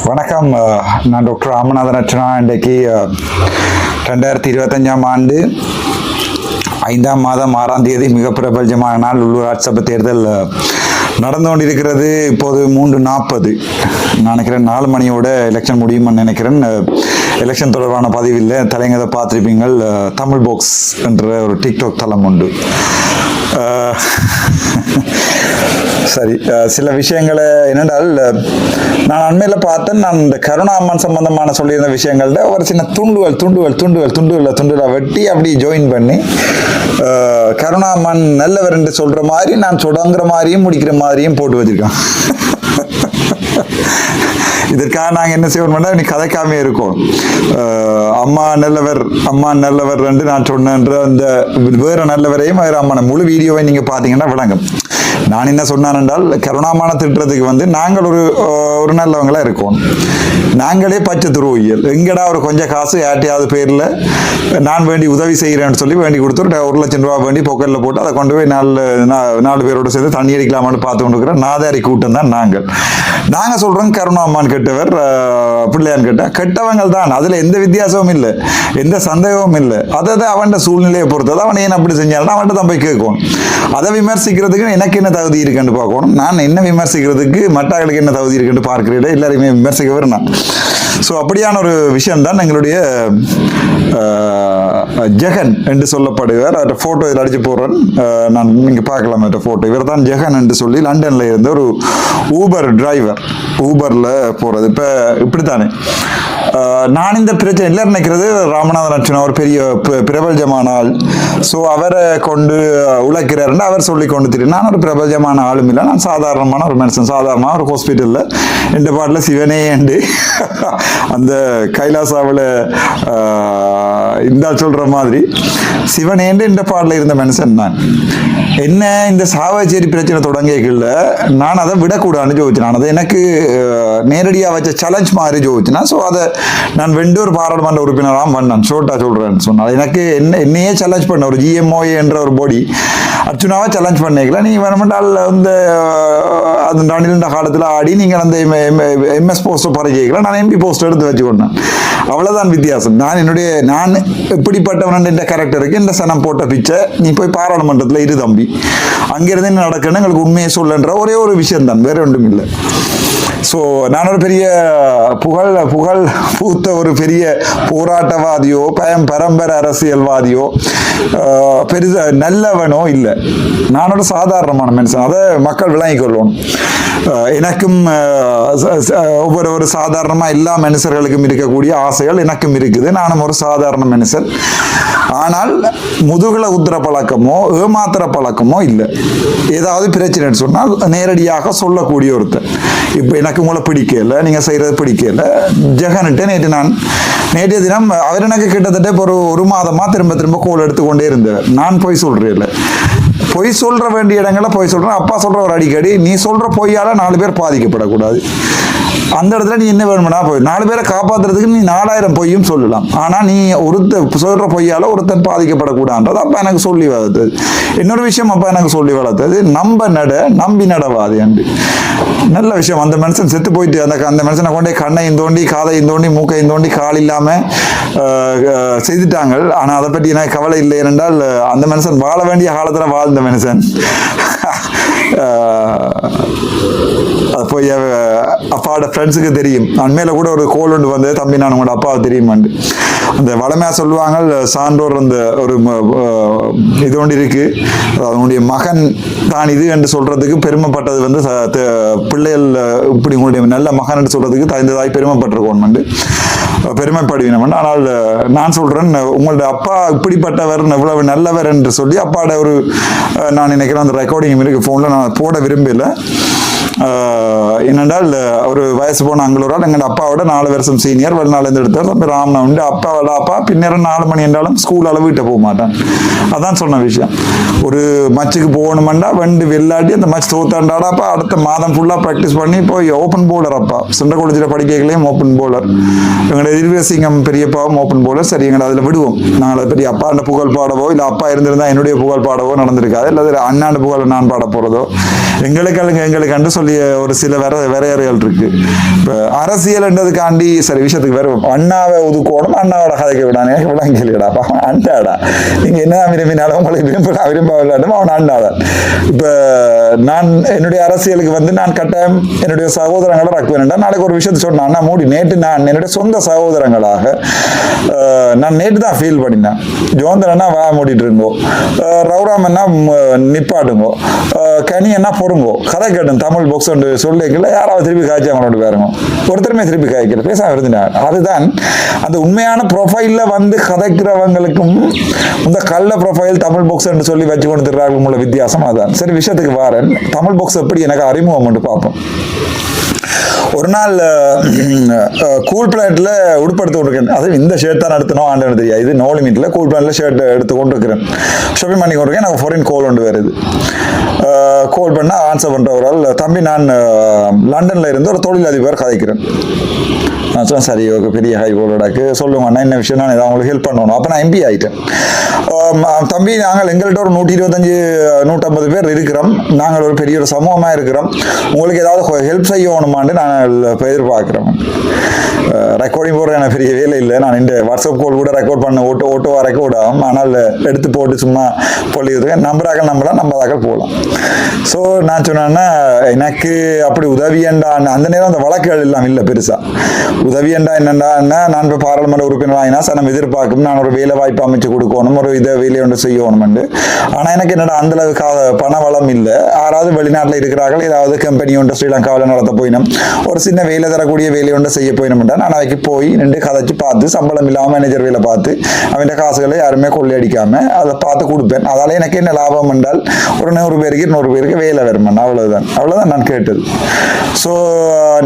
வணக்கம். நான் டாக்டர் ராமநாதன் அர்ச்சனா. இன்றைக்கு 2025ஆம் ஆண்டு 5ஆம் மாதம் 6ஆம் தேதி மிக பிரபலமான நாள் உள்ளூராட்சி சபை தேர்தல் நடந்து கொண்டிருக்கிறது. இப்போது 3:40 நான் நினைக்கிறேன் 4 மணியோட எலெக்ஷன் முடியும்னு நினைக்கிறேன். எலெக்ஷன் தொடர்பான பதிவில் தலைங்கதை பார்த்துருப்பீங்கள். தமிழ் பாக்ஸ் என்ற ஒரு டிக்டாக் தளம் உண்டு. சரி, சில விஷயங்களை என்னென்றால் நான் அண்மையில் பார்த்தேன். நான் இந்த கருணா அம்மன் சம்பந்தமான சொல்லியிருந்த விஷயங்கள்ட ஒரு சின்ன துண்டுகளை வெட்டி அப்படி ஜாயின் பண்ணி கருணா அம்மன் நல்லவர் என்று சொல்ற மாதிரி நான் தொடங்குற மாதிரியும் முடிக்கிற மாதிரியும் போட்டு வச்சிருக்கேன். இதற்காக நாங்கள் என்ன செய்வோம்னா நீ கதைக்காமே இருக்கோம். அம்மா நல்லவர் என்று நான் சொன்னேன்ற அந்த வேற நல்லவரையும் வேற அம்மான முழு வீடியோவை நீங்க பாத்தீங்கன்னா விளங்கும். நான் என்ன சொன்னேன் என்றால், கருணாமான திட்டத்துக்கு நாங்கள் ஒரு நல்லவங்களா இருக்கோம். நாங்களே பச்சை துருவியல் எங்கடா ஒரு கொஞ்சம் காசு யார்ட்டையாவது பேர்ல நான் வேண்டி உதவி செய்கிறேன்னு சொல்லி வேண்டி கொடுத்து 1 லட்சம் ரூபாய் வேண்டி பொக்கல்ல போட்டு அதை கொண்டு போய் 4 பேரோட சேர்ந்து தண்ணி அடிக்கலாமான்னு பார்த்து கொண்டிருக்கிற நாதாரி கூட்டம் தான் நாங்க சொல்றோம். கருணாமான் கெட்டவர், பிள்ளையான் கெட்டவங்கள் தான். அதுல எந்த வித்தியாசமும் இல்லை, எந்த சந்தேகமும் இல்லை. அதாவது அவன் சூழ்நிலையை பொறுத்தது. அவன் ஏன் அப்படி செஞ்சாலும் அவன்கிட்ட தான் போய் கேட்கணும். அதை விமர்சிக்கிறதுக்கு எனக்கு என்ன தகுதி இருக்குன்னு பார்க்கணும். நான் என்ன விமர்சிக்கிறதுக்கு மற்றவர்களுக்கு என்ன தகுதி இருக்குன்னு பார்க்கிறேன். எல்லாருமே விமர்சிக்க வரணும். ஸோ அப்படியான ஒரு விஷயம் தான் எங்களுடைய ஜெகன் என்று சொல்லப்படுவார். அவர்கிட்ட போட்டோ இதில் அடிச்சு போடுறேன், நான் நீங்க பார்க்கலாம். அவர்கிட்ட போட்டோ. இவர் தான் ஜெகன் என்று சொல்லி லண்டன்ல இருந்த ஒரு ஊபர் டிரைவர். ஊபர்ல போறது இப்படித்தானே. நான் இந்த பிரச்சனை எல்லாரும் நினைக்கிறது ராமநாதன் அர்ச்சனா ஒரு பெரிய பிரபலஜமான ஆள். ஸோ அவரை கொண்டு உழைக்கிறாருன்னு அவர் சொல்லி கொண்டு தெரியும். நான் ஒரு பிரபலஜமான ஆளும் இல்லை, நான் சாதாரணமான ஒரு மனுஷன். சாதாரணமாக ஒரு ஹாஸ்பிட்டலில் இந்த பாட்டில் சிவனே என்று அந்த கைலாசாவில் இந்த சொல்ற மாதிரி சிவனேண்டு இந்த பாடல இருந்த மனுஷன் நான். என்ன இந்த சாவச்சேரி பிரச்சனை தொடங்கியக்குள்ள நான் அதை விடக்கூடாதுன்னு ஜோதிச்சேன். நான் அதை எனக்கு நேரடியாக வச்ச சேலஞ்ச் மாதிரி ஜோதிச்சேன். ஸோ அதை நான் வெண்டூர் பாராளுமன்ற உறுப்பினராக பண்ணேன். ஷோட்டா சொல்றேன்னு சொன்னால் எனக்கு என்னையே சேலஞ்ச் பண்ண ஒரு GMOA என்ற ஒரு பாடி அர்ச்சுனாவை சேலஞ்ச் பண்ணிக்கல. நீ வேணுமென்றால் வந்து அது 2 காலத்தில் ஆடி நீங்கள் அந்த MS போஸ்ட்டை பறிக்கலாம், நான் MP போஸ்ட் எடுத்து வச்சுக்கொண்டேன். அவ்வளவுதான் வித்தியாசம். நான் எப்படிப்பட்டவன் என்ற கேரக்டருக்கு இந்த சனம் போட்ட பிச்சை நீ போய் பாராளுமன்றத்தில் இரு தம்பி, அங்கிருந்து என்ன நடக்கணும் எங்களுக்கு உண்மையை சொல்லுன்ற ஒரே ஒரு விஷயம் தான், வேற ஒன்றும் இல்லை. ஸோ நான் ஒரு பெரிய புகழ் பூத்த ஒரு பெரிய போராட்டவாதியோ பரம்பரை அரசியல்வாதியோ பெருசா நல்லவனோ இல்லை. நான் ஒரு சாதாரணமான மனுஷன். அதை மக்கள் விளங்கிக் கொள்ளணும். எனக்கும் ஒரு சாதாரணமாக எல்லா மனுஷர்களுக்கும் இருக்கக்கூடிய ஆசைகள் எனக்கும் இருக்குது. நானும் ஒரு சாதாரண மனுஷன். ஆனால் முதுகுல உத்திர பழக்கமோ ஏமாத்திர பழக்கமோ இல்லை. ஏதாவது பிரச்சனைன்னு சொன்னால் நேரடியாக சொல்லக்கூடிய ஒருத்தர். இப்போ எனக்கு உங்களை பிடிக்கல, நீங்க செய்யறது பிடிக்கல. ஜெகன்ட்டு நேற்றைய தினம் அவர் எனக்கு கிட்டத்தட்ட இப்போ ஒரு மாதமா திரும்ப கோல் எடுத்துக்கொண்டே இருந்தேன். நான் பொய் சொல்றேன், பொய் சொல்ற வேண்டிய இடங்களை பொய் சொல்றேன். அப்பா சொல்ற ஒரு அடிக்கடி நீ சொல்ற பொய்யால 4 பேர் பாதிக்கப்படக்கூடாது. அந்த இடத்துல நீ என்ன வேணும்னா போய் 4 பேரை காப்பாத்துறதுக்கு நீ 4000 பொய்யும் சொல்லலாம். ஆனா நீ சொல்ற பொய்யால ஒருத்தன் பாதிக்கப்படக்கூடாது. அப்பா எனக்கு சொல்லி வளர்த்தது. இன்னொரு விஷயம் அப்பா எனக்கு சொல்லி வளர்த்தது, நம்பி நடவாது என்று. நல்ல விஷயம். அந்த மனுஷன் செத்து போயிட்டு அந்த மனுஷனை கொண்டே கண்ணையும் தோண்டி காதையும் தோண்டி மூக்கையும் தோண்டி கால் இல்லாம செய்துட்டாங்க. ஆனா அதை பற்றி எனக்கு கவலை இல்லை. என்றால் அந்த மனுஷன் வாழ வேண்டிய காலத்துல வாழ்ந்த மனுஷன். அது போய் அப்பாவோட ஃப்ரெண்ட்ஸுக்கு தெரியும். அண்மையில கூட ஒரு கோல் ஒன்று வந்தது, தம்பி நான் உங்களோட அப்பாவை தெரியுமாண்டு. அந்த வளமையா சொல்லுவாங்க, சான்றோர் அந்த ஒரு இது ஒன்று இருக்கு, அவனுடைய மகன் தான் இது என்று சொல்றதுக்கு பெருமைப்பட்டது வந்து பிள்ளைகள் இப்படி உங்களுடைய நல்ல மகன் என்று சொல்றதுக்கு தகுந்ததாய் பெருமைப்பட்டிருக்கோம், பெருமைப்படுவினவன். ஆனால் நான் சொல்றேன், உங்களுடைய அப்பா இப்படிப்பட்டவர் இவ்வளவு நல்லவர் என்று சொல்லி அப்பாட ஒரு நான் நினைக்கிறேன் அந்த ரெக்கார்டிங் இருக்கு போன்ல, நான் போட விரும்பல. என்னென்றால் ஒரு வயசு போன அங்களூரால் எங்கள் அப்பாவோட 4 வருஷம் சீனியர், வெளிநாளிலிருந்து எடுத்தார். அப்போ ராமனா உண்டு அப்பாவோட அப்பா பின்னேரம் 4 மணி என்றாலும் ஸ்கூல் அளவு வீட்டை போக மாட்டான். அதான் சொன்ன விஷயம். ஒரு மச்சுக்கு போகணுமெண்டா வெள்ளாட்டி அந்த மச் தோத்தாண்டாடா அப்பா அடுத்த மாதம் ஃபுல்லாக ப்ராக்டிஸ் பண்ணி போய் ஓப்பன் போலர். அப்பா சென்ற காலேஜில் படிக்கலையும் ஓப்பன் போலர். எங்களோட எதிர்வேசிங்கம் பெரியப்பாவும் ஓப்பன் போலர். சரி, எங்களை அதில் விடுவோம். நாங்கள் அதை பெரிய அப்பா அந்த புகழ் பாடவோ இல்லை அப்பா இருந்திருந்தா என்னுடைய புகழ் பாடவோ நடந்திருக்காது. இல்லை அண்ணாண்டு புகழ் நான் பாட போகிறதோ எங்களுக்கு கண்டு சொல்லி சொல்லி ஒரு சில வரையறைகள் இருக்கு. இப்போ அரசியல்ன்றதுக்காண்டி சில விஷயத்துக்கு வேற அண்ணாவை ஒதுக்கணும், அண்ணாவோட கதைக்க விடானே விளங்கிடாப்பா அண்டாடா. நீங்க என்ன விரும்பினாலும் உங்களுக்கு விரும்பாவில்லாட்டும் அவன் அண்ணாதான். இப்போ நான் என்னுடைய அரசியலுக்கு வந்து நான் கட்டாயம் என்னுடைய சகோதரங்களை ரக்குவேன். நாளைக்கு ஒரு விஷயத்தை சொன்னேன், அண்ணா மூடி நேற்று நான் என்னுடைய சொந்த சகோதரங்களாக நான் நேற்று தான் ஃபீல் பண்ணினேன். ஜோந்தரன்னா வா மூடிட்டு இருங்கோ, ரவுராம் என்ன நிப்பாட்டுங்கோ, கனி என்ன பொறுங்கோ, கதை கேட்டும் தமிழ் பாக்ஸ் ஒன்று சொல்லிக்கல யாராவது திருப்பி காய்ச்சி அவங்களோட பேருங்க, ஒருத்தருமே திருப்பி காய்க்கல, பேசாம இருந்துட்டாங்க. அதுதான் அந்த உண்மையான ப்ரொஃபைல்ல வந்து கதைக்கிறவங்களுக்கும் இந்த கள்ள ப்ரொஃபைல் தமிழ் பாக்ஸ் என்று சொல்லி வச்சு கொண்டு தர்றாங்க உள்ள வித்தியாசம். அதான் சரி. விஷயத்துக்கு வாரேன். தமிழ் பாக்ஸ் எப்படி எனக்கு அறிமுகம் பண்ணி பார்ப்போம். ஒரு நாள் கூல் பிளான்ட்ல உடுப்படுத்து கொண்டிருக்கேன். அது இந்த ஷர்ட் தான் எடுத்தணும் ஆண்டு தெரியாது. இது நோ லிமிட்ல கூல் பிளான்ட்ல ஷர்ட் எடுத்து கொண்டு இருக்கிறேன். ஷாப்பிங் பண்ணி கொண்டிருக்கேன். எனக்கு ஃபாரின் கோல் ஒன்று வருது. கோல் பண்ணால் ஆன்சர் பண்ணுறவரால் தம்பி நான் லண்டன்ல இருந்து ஒரு தொழிலதிபர் கதைக்கிறேன். நான் சொன்னேன் சரி ஓகே பெரிய ஹை கோல்டாக்கு சொல்லுங்க அண்ணா என்ன விஷயம், நான் இதை உங்களுக்கு ஹெல்ப் பண்ணணும். அப்போ நான் எம்பி ஆகிட்டேன். தம்பி நாங்கள் எங்கள்கிட்ட ஒரு 125-150 பேர் இருக்கிறோம். நாங்கள் ஒரு பெரிய ஒரு சமூகமாக இருக்கிறோம். உங்களுக்கு ஏதாவது ஹெல்ப் செய்யணுமான்னு நான் எதிர்பார்க்குறோம். ரெக்கார்டிங் போடுற எனக்கு பெரிய வேலை இல்லை. நான் இந்த வாட்ஸ்அப் கால் கூட ரெக்கார்ட் பண்ண ஓட்டோவாக ரெக்கார்ட் ஆகும். ஆனால் எடுத்து போட்டு சும்மா பொழிவுறேன். நம்பராக்கள் நம்பலாம், நம்பதாக்கள் போகலாம். ஸோ நான் சொன்னேன்னா எனக்கு அப்படி உதவியண்டா அந்த நேரம் அந்த வழக்குகள் எல்லாம் இல்லை பெருசாக. உதவியண்டா என்னண்டா நான் இப்போ பாராளுமன்ற உறுப்பினர் ஆகினா சார் நம்ம எதிர்பார்க்கும் நான் ஒரு வேலை வாய்ப்பு அமைச்சு கொடுக்கணும், ஒரு இதை வேலையை ஒன்று செய்யணும்னு. ஆனால் எனக்கு என்னடா அந்த அளவுக்கு பண வளம் இல்லை. யாராவது வெளிநாட்டில் இருக்கிறார்கள், ஏதாவது கம்பெனி ஒன்று ஸ்ரீலங்காவில் நடத்த போயினோம், ஒரு சின்ன வேலை தரக்கூடிய வேலை ஒன்று செய்ய போயினோம்டா நான் அவைக்கு போய் நின்று கதைச்சு பார்த்து சம்பளம் இல்லாமல் மேனேஜர் வேலை பார்த்து அவன் காசுகளை யாருமே கொள்ளையடிக்காம அதை பார்த்து கொடுப்பேன். அதால எனக்கு என்ன லாபம் என்றால் ஒரு 100 பேருக்கு 200 பேருக்கு வேலை வருமான். அவ்வளவுதான் நான் கேட்டது. ஸோ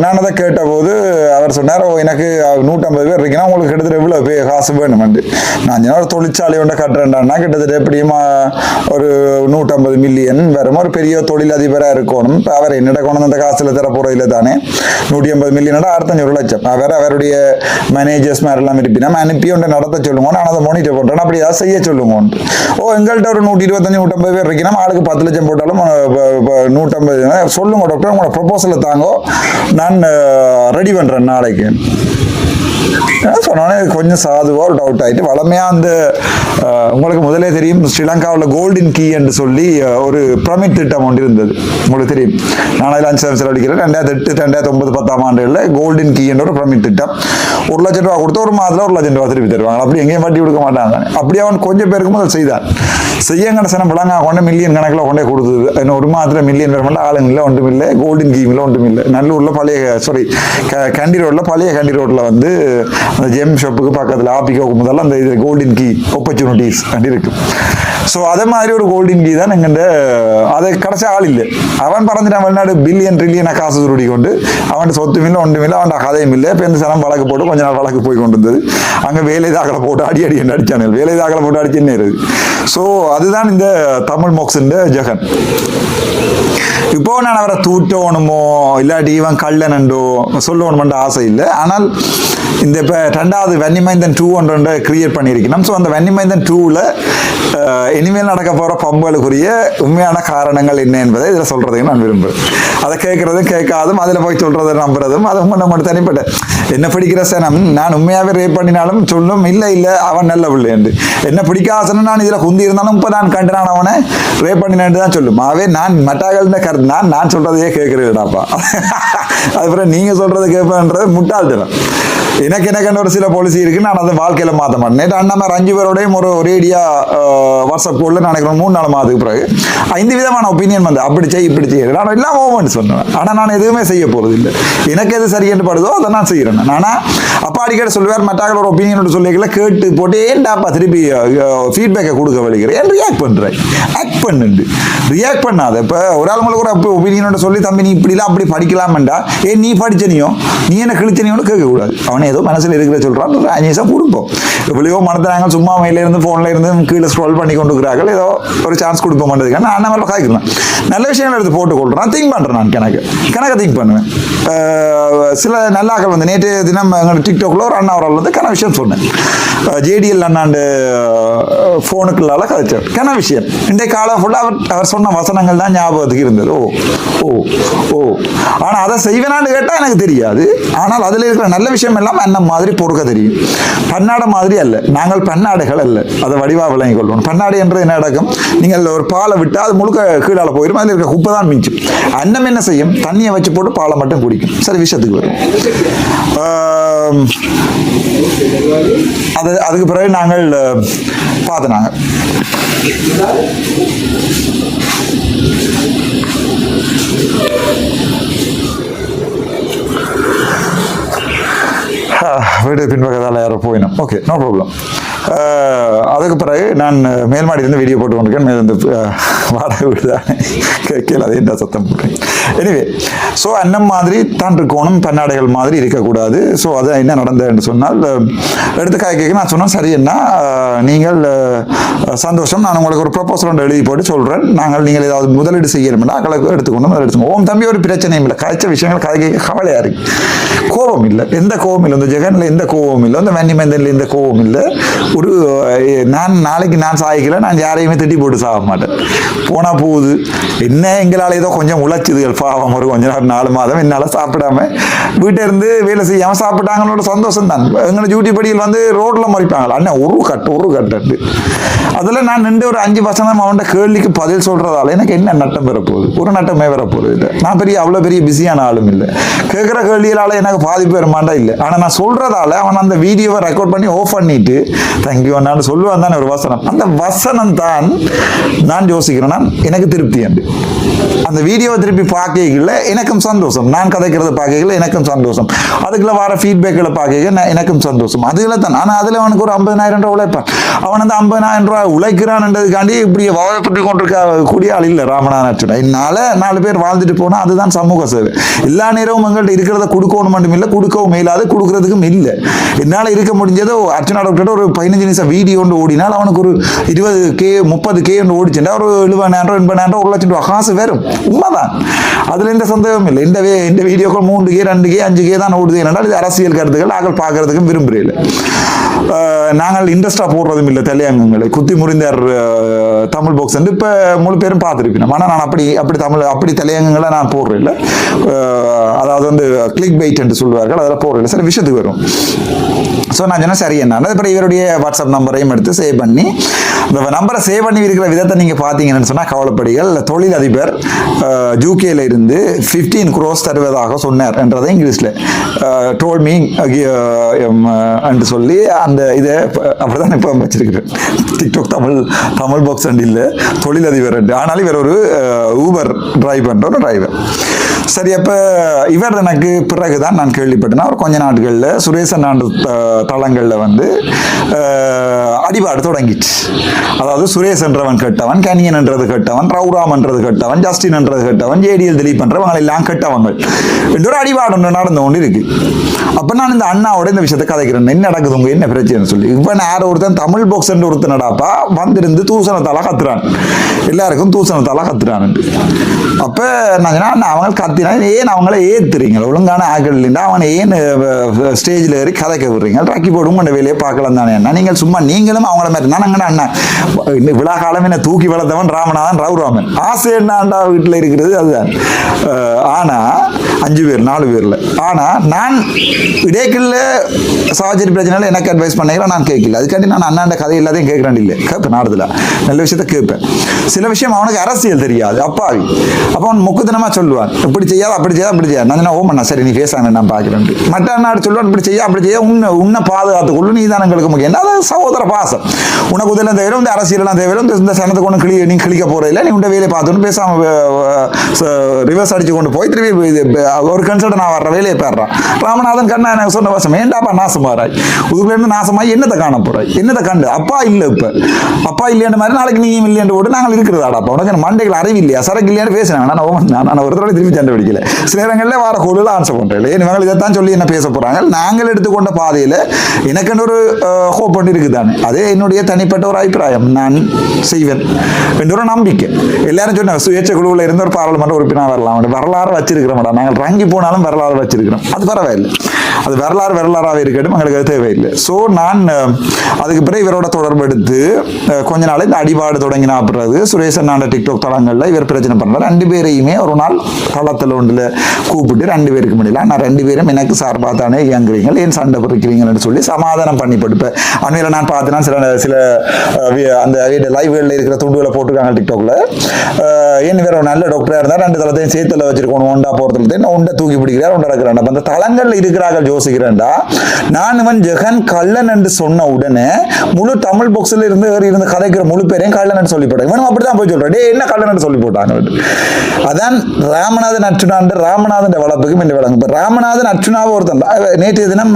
நான் அதை கேட்டபோது அவர் சொன்னார் எனக்கு 150 பேர் இருக்குன்னா உங்களுக்கு கிட்டத்தட்ட எவ்வளவு காசு வேணுமெண்டு. நான் ஒரு தொழிற்சாலை ஒன்று கட்டுறேன்டான்னா கிட்டத்தட்ட எப்படியுமா ஒரு 150 மில்லியன் வரும். ஒரு பெரிய தொழிலதிபராக இருக்கணும். இப்போ அவர் என்னிட கொண்டு அந்த காசுல தர போறதில்லை தானே. 150 மில்லியன் 650 லட்சம். அவருடைய மேனேஜர்ஸ் மாதிரிலாம் இருப்பினா அனுப்பி ஒன்றை நடத்த சொல்லுங்க, நான் அதை மானிட்டர் பண்ணுறேன், அப்படி ஏதாவது செய்ய சொல்லுங்க. எங்கள்கிட்ட ஒரு 125-150 பேர் இருக்குன்னா ஆளுக்கு 10 லட்சம் போட்டாலும் 150 சொல்லுங்க டாக்டர், உங்களோட ப்ரொபோசலை தாங்கோ, நான் ரெடி பண்ணுறேன் நாளைக்கு சொன்னோன்னே கொஞ்சம் சாதுவாக ஒரு டவுட் ஆகிட்டு. வளமையாக அந்த உங்களுக்கு முதலே தெரியும் ஸ்ரீலங்காவில் கோல்டன் கீ என்று சொல்லி ஒரு பிரமிட் திட்டம் ஒன்று இருந்தது. உங்களுக்கு தெரியும். நான் அதில் 5 வருஷம் அடிக்கிறேன். 2008, 2009, 10ஆம் ஆண்டுகளில் கோல்டன் கீ என்ற ஒரு பிரமிட் திட்டம். 1 லட்சம் ரூபா கொடுத்து ஒரு மாதத்தில் 1 லட்சம் ரூபா திருப்பி தருவாங்க. அப்படி எங்கேயும் வட்டி கொடுக்க மாட்டாங்க. அப்படி அவன் கொஞ்சம் பேருக்கு முதல் செய்தான். செய்யங்கட சனம் விளங்க கொண்டு மில்லியன் கணக்கில் கொண்டே கொடுத்தது. இன்னும் ஒரு மாதத்தில் மில்லியன் பேர் மட்டும் ஆளுங்க இல்லை, ஒன்றும் இல்லை. கோல்டன் கீமில் ஒன்றும் இல்லை. நல்லூரில் கண்டி ரோட்டில் பழைய கண்டி ரோட்டில் வந்து அந்த ஜெம் ஷாப்புக்கு பக்கத்தில் ஆப்பிக்கோக்கு முதல்ல அந்த இது கோல்டன் கீ ஆப்பர்ச்சுனிட்டிஸ் அப்படி இருக்கு. ஸோ அதே மாதிரி ஒரு கோல்டன் கீ தான் எங்கிட்ட. அதை கடைசி ஆள் இல்லை. அவன் பறந்துட்டான் வெளிநாடு பில்லியன் ட்ரில்லியனை காசு சுருடி கொண்டு. அவன் சொத்தும் இல்லை, ஒன்றும் இல்லை, அவன் கதையும் இல்லை. இப்போ இந்த சனம் வழக்கு போட்டு கொஞ்ச நாள் வழக்கு போய் கொண்டு வந்தது. அங்கே வேலை தாக்கலை போட்டு அடி அடிச்சானு வேலை தாக்கலை போட்டு அடிச்சுன்னே இருக்குது. ஸோ அதுதான் இந்த தமிழ் மோக்ஸுன்ற ஜெகன். இப்போ நான் அவரை தூட்டணுமோ இல்லாட்டி இவன் கள்ளனண்டோ சொல்லணுமென்ற ஆசை இல்லை. ஆனால் இந்த இப்போ 2வது வன்னிமைந்தன் 2 கிரியேட் பண்ணியிருக்கணும். ஸோ அந்த வன்னிமைந்தன் 2ல் இனிமேல் நடக்க போகிற பம்புகளுக்குரிய உண்மையான காரணங்கள் என்ன என்பதை இதில் சொல்கிறதையும் நான் விரும்புகிறேன். அதை கேட்குறதும் கேட்காதும் அதில் போய் சொல்கிறத நம்புறதும் அது நம்மளோட தனிப்பட்ட என்ன பிடிக்கிற சனம். நான் உண்மையாகவே ரேப் பண்ணினாலும் சொல்லும் இல்லை அவன் நல்ல பிள்ளை என்று. என்ன பிடிக்காசன்னு நான் இதில் குந்தி இருந்தாலும் இப்போ நான் கண்டு நான் அவனை ரேப் பண்ணினேன் தான் சொல்லும். ஆகவே நான் மட்டாகள்னு கருத்து நான் சொல்றதையே கேட்கிறேன்டாப்பா. அதுக்கப்புறம் நீங்க சொல்றதை கேட்பேன்றது முட்டாள்தனம். எனக்கு ஒரு சில பாலிசி இருக்கு. நான் அதை வாழ்க்கையில மாற்ற மாட்டேன். நேற்று அண்ணாமார் 5 பேரோடையும் ஒரு ஒரேடியா வாட்ஸ்அப் கோல்ல நினைக்கிறேன் 3-4 மாதத்துக்கு பிறகு 5 விதமான ஒப்பீனியன் வந்து அப்படி செய்ய இப்படி செய்ய. நான் எல்லாம் ஓவன் சொன்னேன். ஆனால் நான் எதுவுமே செய்ய போறது இல்லை. எனக்கு எது சரி என்று படுதோ அதை நான் செய்யறேன். ஆனா அப்பா அடிக்கடி சொல்லுவார் மற்றாக்கள் ஒரு ஒப்பீனியன் சொல்லிக்கல கேட்டு போட்டு ஏன்டாப்பா திருப்பி ஃபீட்பேக்கை கொடுக்க வலிக்கிறேன். ரியாக்ட் பண்றேன். ஆக்ட் பண்ணுண்டு ரியாக்ட் பண்ணாத. இப்போ ஒரு ஆள் உங்களுக்கு ஒரு ஒப்பீனியன் சொல்லி தம்பி நீ இப்படிலாம் அப்படி படிக்கலாம்டா, நீ படிச்சனியோ நீ என்ன கிழிச்சனியோன்னு கேட்கக்கூடாது. அவனை ஏதோ மனசில் இருக்கிற சொல்கிறான் 5 நிமிஷம் கொடுப்போம். எவ்வளோ மனத்தை நாங்கள் சும்மா மேலேருந்து ஃபோனில் இருந்து கீழே ஸ்க்ரோல் பண்ணி கொண்டு கொடுக்குறார்கள், ஏதோ ஒரு சான்ஸ் கொடுக்க மாட்டேதுக்கான நான் அண்ணாமலை காய்க்கிறேன். நல்ல விஷயங்கள் எடுத்து போட்டு கொள்றேன், திங்க் பண்ணுறேன். நான் கணக்கு திங்க் பண்ணுவேன். சில நல்லாக்கள் வந்து நேற்று தினம் எங்களோட டிக்டாக்ல ஒரு அண்ணா அவர்கள் வந்து கன விஷயம் சொன்னேன். ஜேடிஎல் அண்ணாண்டு ஃபோனுக்குள்ளால கதைச்சார் கன விஷயம். இன்றைய காலம் ஃபுல்லாக அவர் சொன்ன வசனங்கள் தான் ஞாபகத்துக்கு இருந்தது. ஓ ஓ ஓ ஆனால் அதை செய்வேனான்னு கேட்டால் எனக்கு தெரியாது. ஆனால் அதில் இருக்கிற நல்ல விஷயம் எல்லாம் அண்ணன் மாதிரி பொறுக்க தெரியும். பன்னாடை மாதிரி அல்ல, நாங்கள் பன்னாடைகள் அல்ல, அதை வடிவாக விளங்கி கொள்ளணும். பன்னாடை என்றது என்ன நடக்கும், நீங்கள் ஒரு பாலை விட்டால் அது முழுக்க கீழால் போயிடும், அதில் இருக்க குப்பை தான் மிஞ்சும். அன்னம் என்ன செய்யும், தண்ணியை வச்சு போட்டு பாலை மட்டும் குடிக்கும். சரி, விஷயத்துக்கு வரும். அதுக்கு பிறகு நாங்கள் பார்த்தனாங்க வீடு பின்பக்கத்தால் யாரோ போயிடும். Okay, no problem. அதுக்கு பிறகு நான் மேல்மாடியிலேருந்து வீடியோ போட்டு கொண்டிருக்கேன். மேலே இந்த வாடகை வீடு தான் கேட்கல, அதே என்ன சத்தம் போட்டேன். எனிவே, ஸோ அன்னம் மாதிரி தான் இருக்கணும், பன்னாடைகள் மாதிரி இருக்கக்கூடாது. ஸோ அது என்ன நடந்ததுன்னு சொன்னால், எடுத்து கேட்க நான் சொன்னேன், சரி என்ன நீங்கள் சந்தோஷம், நான் உங்களுக்கு ஒரு ப்ரொபோசல் ஒன்று எழுதி போட்டு சொல்கிறேன், நீங்கள் ஏதாவது முதலீடு செய்யணும்னா அக்களை எடுத்துக்கொண்டு முதல் எடுத்துக்கோங்க. ஓம் தம்பி ஒரு பிரச்சனையும் இல்லை, காய்ச்ச விஷயங்கள் கதைக்க கவலையாக இருக்கு. கோபம் இல்லை, எந்த கோபம் இல்லை, இந்த ஜெகனில் எந்த கோபம் இல்லை, இந்த மன்னிமேந்தனில் எந்த கோபம் இல்லை. ஒரு நான் நாளைக்கு நான் சாய்க்கல, நான் யாரையுமே திட்டி போட்டு சாக மாட்டேன். போனால் போகுது என்ன, எங்களால் ஏதோ கொஞ்சம் உழைச்சிதுகள் பாவம், ஒரு கொஞ்ச நேரம் 4 மாதம் என்னால் சாப்பிடாம வீட்டை இருந்து வேலை செய்யாமல் சாப்பிட்டாங்களோட சந்தோஷம் தான். எங்களை டியூட்டி படியில் வந்து ரோட்டில் மறிப்பாங்களா அண்ணன், ஒரு கட்டு அதில் நான் நின்று ஒரு 5 வசனம் அவன்கிட்ட கேள்விக்கு பதில் சொல்கிறதால எனக்கு என்ன நட்டம் வரப்போகுது, ஒரு நட்டமே வரப்போகுது இல்லை. நான் அவ்வளோ பெரிய பிஸியான ஆளும் இல்லை, கேட்குற கேள்விகளால் எனக்கு பாதிப்பு வருமாண்டா இல்லை. ஆனால் நான் சொல்கிறதால அவன் அந்த வீடியோவை ரெக்கார்ட் பண்ணி ஆஃப் பண்ணிட்டு தேங்க்யூ அண்ணான்னு சொல்லுவான் தானே ஒரு வசனம். அந்த வசனம் தான் நான் யோசிக்கிறேன்னா எனக்கு திருப்தி உண்டு. அந்த வீடியோவை திருப்பி பார்க்கல எனக்கும் சந்தோஷம், நான் கதைக்கிறத பார்க்கல எனக்கும் சந்தோஷம், அதுக்குள்ள வர ஃபீட்பேக்கில் பார்க்க எனக்கும் சந்தோஷம். அதுல தான். ஆனால் அதில் அவனுக்கு ஒரு 50,000 ரூபா உழைப்பான். அவன் அந்த 50,000 ரூபா உழைக்கிறான்ன்றதுக்காண்டி இப்படி வாழப்பட்டு கொண்டிருக்க கூடிய ஆள் இல்லை ராமநாதன். என்னால் 4 பேர் வாழ்ந்துட்டு போனால் அதுதான் சமூக சேவை. எல்லா நேரமும் எங்கள்கிட்ட இருக்கிறத கொடுக்கணும் மட்டும் இல்லை, கொடுக்கவும் இல்லாது, கொடுக்கறதுக்கும் இல்லை. என்னால் இருக்க முடிஞ்சதோ அர்ச்சனா டாக்டர் ஒரு 15 நிமிஷம் வீடியோ ஒன்று ஓடினால் அவனுக்கு ஒரு 20K 30K ஒன்று ஓடிச்சுட்டா ஒரு 70,000 80,000 1 லட்சம் ரூபா காசு வரும். உண்மைதான், அதில் எந்த சந்தேகமும் இல்லை. இந்த வீடியோக்கள் 3K 2K 5K தான் ஓடுது. என்னென்றால் இது அரசியல் கருத்துக்கள் நாங்கள் பார்க்கறதுக்கும் விரும்புகிறீர்கள். நாங்கள் இன்ட்ரெஸ்டாக போடுறதும் இல்லை. தலையங்கங்களை குத்தி முறிந்தார் தமிழ் பாக்ஸ் வந்து இப்போ முழு பேரும் பார்த்துருப்பேன். ஆனால் நான் அப்படி தலையங்கங்களை நான் போடுறேன் இல்லை. அதாவது வந்து கிளிக் பைட் என்று சொல்வார்கள், அதில் போடுறேன். சரி, விஷயத்துக்கு வரும். ஸோ நான் சொன்னேன் சரி என்ன, அப்புறம் இவருடைய வாட்ஸ்அப் நம்பரையும் எடுத்து சேவ் பண்ணி, இந்த நம்பரை சேவ் பண்ணி இருக்கிற விதத்தை நீங்கள் பார்த்தீங்கன்னு சொன்னால் கவலைப்படிகள். தொழில் அதிபர் யூகேல இருந்து 15 crores தருவதாக சொன்னார் என்றதை இங்கிலீஷில் டோல் மீ என்று சொல்லி அந்த இதை அப்படிதான் இப்போ வச்சிருக்கிறேன். டிக்டாக் தமிழ் பாக்ஸ் அண்ட் இல்லை, தொழிலதிபர் என்று. ஆனாலும் இவர் ஒரு ஊபர் டிரைவ் பண்ணுற ஒரு டிரைவர். சரி, அப்போ இவர் எனக்கு பிறகுதான் நான் கேள்விப்பட்டேன்னா ஒரு கொஞ்ச நாட்களில் சுரேசன் ஆண்டு தளங்களில் வந்து அடிபாடு தொடங்கிச்சு. அதாவது சுரேஷ் என்றவன் கெட்டவன், கேனியன் என்றது கெட்டவன், ரவுராம் என்றது கெட்டவன், ஜஸ்டின் என்றது கெட்டவன், ஜேடிஎல் திலீப் என்றவங்க எல்லாம் கெட்டவங்கள் என்று ஒரு அடிபாடு ஒன்று நடந்து கொண்டு இருக்கு. அப்போ நான் இந்த அண்ணாவோட இந்த விஷயத்தை கதைக்கிறேன், என்ன நடக்குது உங்க என்ன பிரச்சனைன்னு சொல்லி. இவன் யார் ஒருத்தன் தமிழ் பாக்ஸ் என்று ஒருத்தன் நடாப்பா வந்திருந்து தூசணத்தால கத்துறான், எல்லாருக்கும் தூசணத்தால கத்துறான். அப்போ நான் சொன்னா அவங்க கத்தினா ஏன் அவங்கள ஏத்துறீங்க, ஒழுங்கான ஆக்கள் இல்லைன்னா அவனை ஏன் ஸ்டேஜில் ஏறி கதைக்க விடுறீங்க, ராக்கி போடும் கொண்ட வேலையை பார்க்கலாம் தானே என்ன, நீங்கள் சும்மா நீங்களும் அவங்கள மாதிரி தான் நாங்கள் அண்ணன் விழா காலம் என்ன தூக்கி வளர்த்தவன் ராமநாதன் ரவுராமன். ஆசை என்னாண்டா வீட்டில் இருக்கிறது அதுதான். ஆனால் 5 பேர் 4 பேரில். ஆனால் நான் இடைக்கல்ல சாவச்சேரி பிரச்சனையில் எனக்கு அட்வைஸ் பண்ணிக்கிறேன், நான் கேட்கல. அதுக்காண்டி நான் அண்ணாண்ட கதை எல்லாத்தையும் கேட்குறேன் இல்லை, கேட்பேன். நாடுதில் நல்ல விஷயத்த கேட்பேன். சில விஷயம் அவனுக்கு அரசியல் தெரியாது, அப்பாவி. அப்போ அவன் முக்குத்தனமாக சொல்லுவான், இப்படி செய்யாது அப்படி செய்யாது அப்படி செய்யாது. நான் ஓ பண்ணா சரி நீ பேசாங்க நான் பார்க்குறேன். மற்ற நாடு சொல்லுவான், இப்படி செய்ய அப்படி செய்ய உன்னை பாதுகாத்துக்கொள்ளு, நீ தான் எங்களுக்கு முக்கியம். என்ன சகோதர பாசம். உனக்கு இதெல்லாம் தேவையில்லை, இந்த அரசியலாம் தேவையில்லை, இந்த சனத்துக்கு ஒன்று நீ கிளிக்க போகிறதில்லை, நீ உண்ட வேலையை பார்த்துன்னு பேசாமல் ரிவர்ஸ் அடிச்சு கொண்டு போய் திரும்பி ஒரு கன்சல்டன் நான் வர்ற வேலையை பேடுறான். ராமநாதன் கண்ணா எனக்கு சொன்ன வருஷம் ஏண்டாப்பா நாசமாறாய், இதுக்குள்ளேருந்து நாசமாகி என்னத்தை காண போகிறாய், என்னத்தை கண்டு அப்பா இல்லை. இப்போ அப்பா இல்லைன்ற மாதிரி நாளைக்கு நீயும் இல்லையன்று போட்டு நாங்கள் இருக்கிறதாடாப்பா, உனக்கு மண்டைகள் அறிவு இல்லையா, சரக்கு இல்லையான்னு பேசினாங்க. நான் ஒருத்தரோட திரும்பி சண்டை கண்டுபிடிக்கல. சில இடங்கள்ல வார கோலில் ஆன்சர் பண்றேன். ஏன் இவங்க இதைத்தான் சொல்லி என்ன பேச போறாங்க. நாங்கள் எடுத்துக்கொண்ட பாதையில எனக்கு ஒரு ஹோப் பண்ணி இருக்குதானே, அதே என்னுடைய தனிப்பட்ட ஒரு அபிப்பிராயம். நான் செய்வேன் என்ற ஒரு நம்பிக்கை. எல்லாரும் சொன்ன சுயேட்சை குழுவில் இருந்த ஒரு பாராளுமன்ற உறுப்பினர் வரலாம், வரலாறு வச்சிருக்கிறோம், நாங்கள் ரங்கி போனாலும் வரலாறு வச்சிருக்கிறோம். அது பரவாயில்லை, அது வரலாறாகவே இருக்கட்டும், எங்களுக்கு அது தேவையில்லை. ஸோ நான் அதுக்கு பிறகு இவரோட தொடர்பு எடுத்து கொஞ்ச நாள் இந்த அடிபாடு தொடங்கினா பிறகு சுரேஷ் அண்ணாண்ட டிக்டாக் தளங்களில் இவர் பிரச்சனை பண்ணுறாரு. 2 பேரையுமே ஒரு நாள் தளத்தில் ஒன்றில் கூப்பிட்டு 2 பேருக்கு முடியல, நான் 2 பேரும் எனக்கு சார்பாக தானே இயங்குறீங்க, ஏன் சண்டை பிடிக்கிறீங்கன்னு சொல்லி சமாதானம் பண்ணி படுப்பேன். அண்மையில் நான் பார்த்தேன்னா சில அந்த லைவ்களில் இருக்கிற துண்டுகளை போட்டிருக்காங்க டிக்டாக்ல. ஏன் வேற ஒரு நல்ல டாக்டராக இருந்தால் 2 தளத்தையும் சேர்த்துல வச்சிருக்கணும், ஒண்டா போகிறதுல ஒன்றை தூக்கி பிடிக்கிறார், ஒன்றை இருக்கிறான். அந்த தளங்களில் இருக்கிறார்கள் யோசிக்கிறேன்டா. நான் இவன் ஜெகன் கள்ளன் என்று சொன்ன உடனே முழு தமிழ் பாக்ஸ்ல இருந்து கதைக்கிற முழு பேரையும் கள்ளன் சொல்லி போட்டாங்க. இவனும் அப்படிதான் போய் சொல்றேன், என்ன கள்ளன் சொல்லி போட்டாங்க. அதான் ராமநாதன் அர்ச்சுனான்ற ராமநாதன் வளர்ப்புக்கும் இந்த வழங்கும். ராமநாதன் அர்ச்சுனாவை ஒருத்தன் நேற்றைய தினம்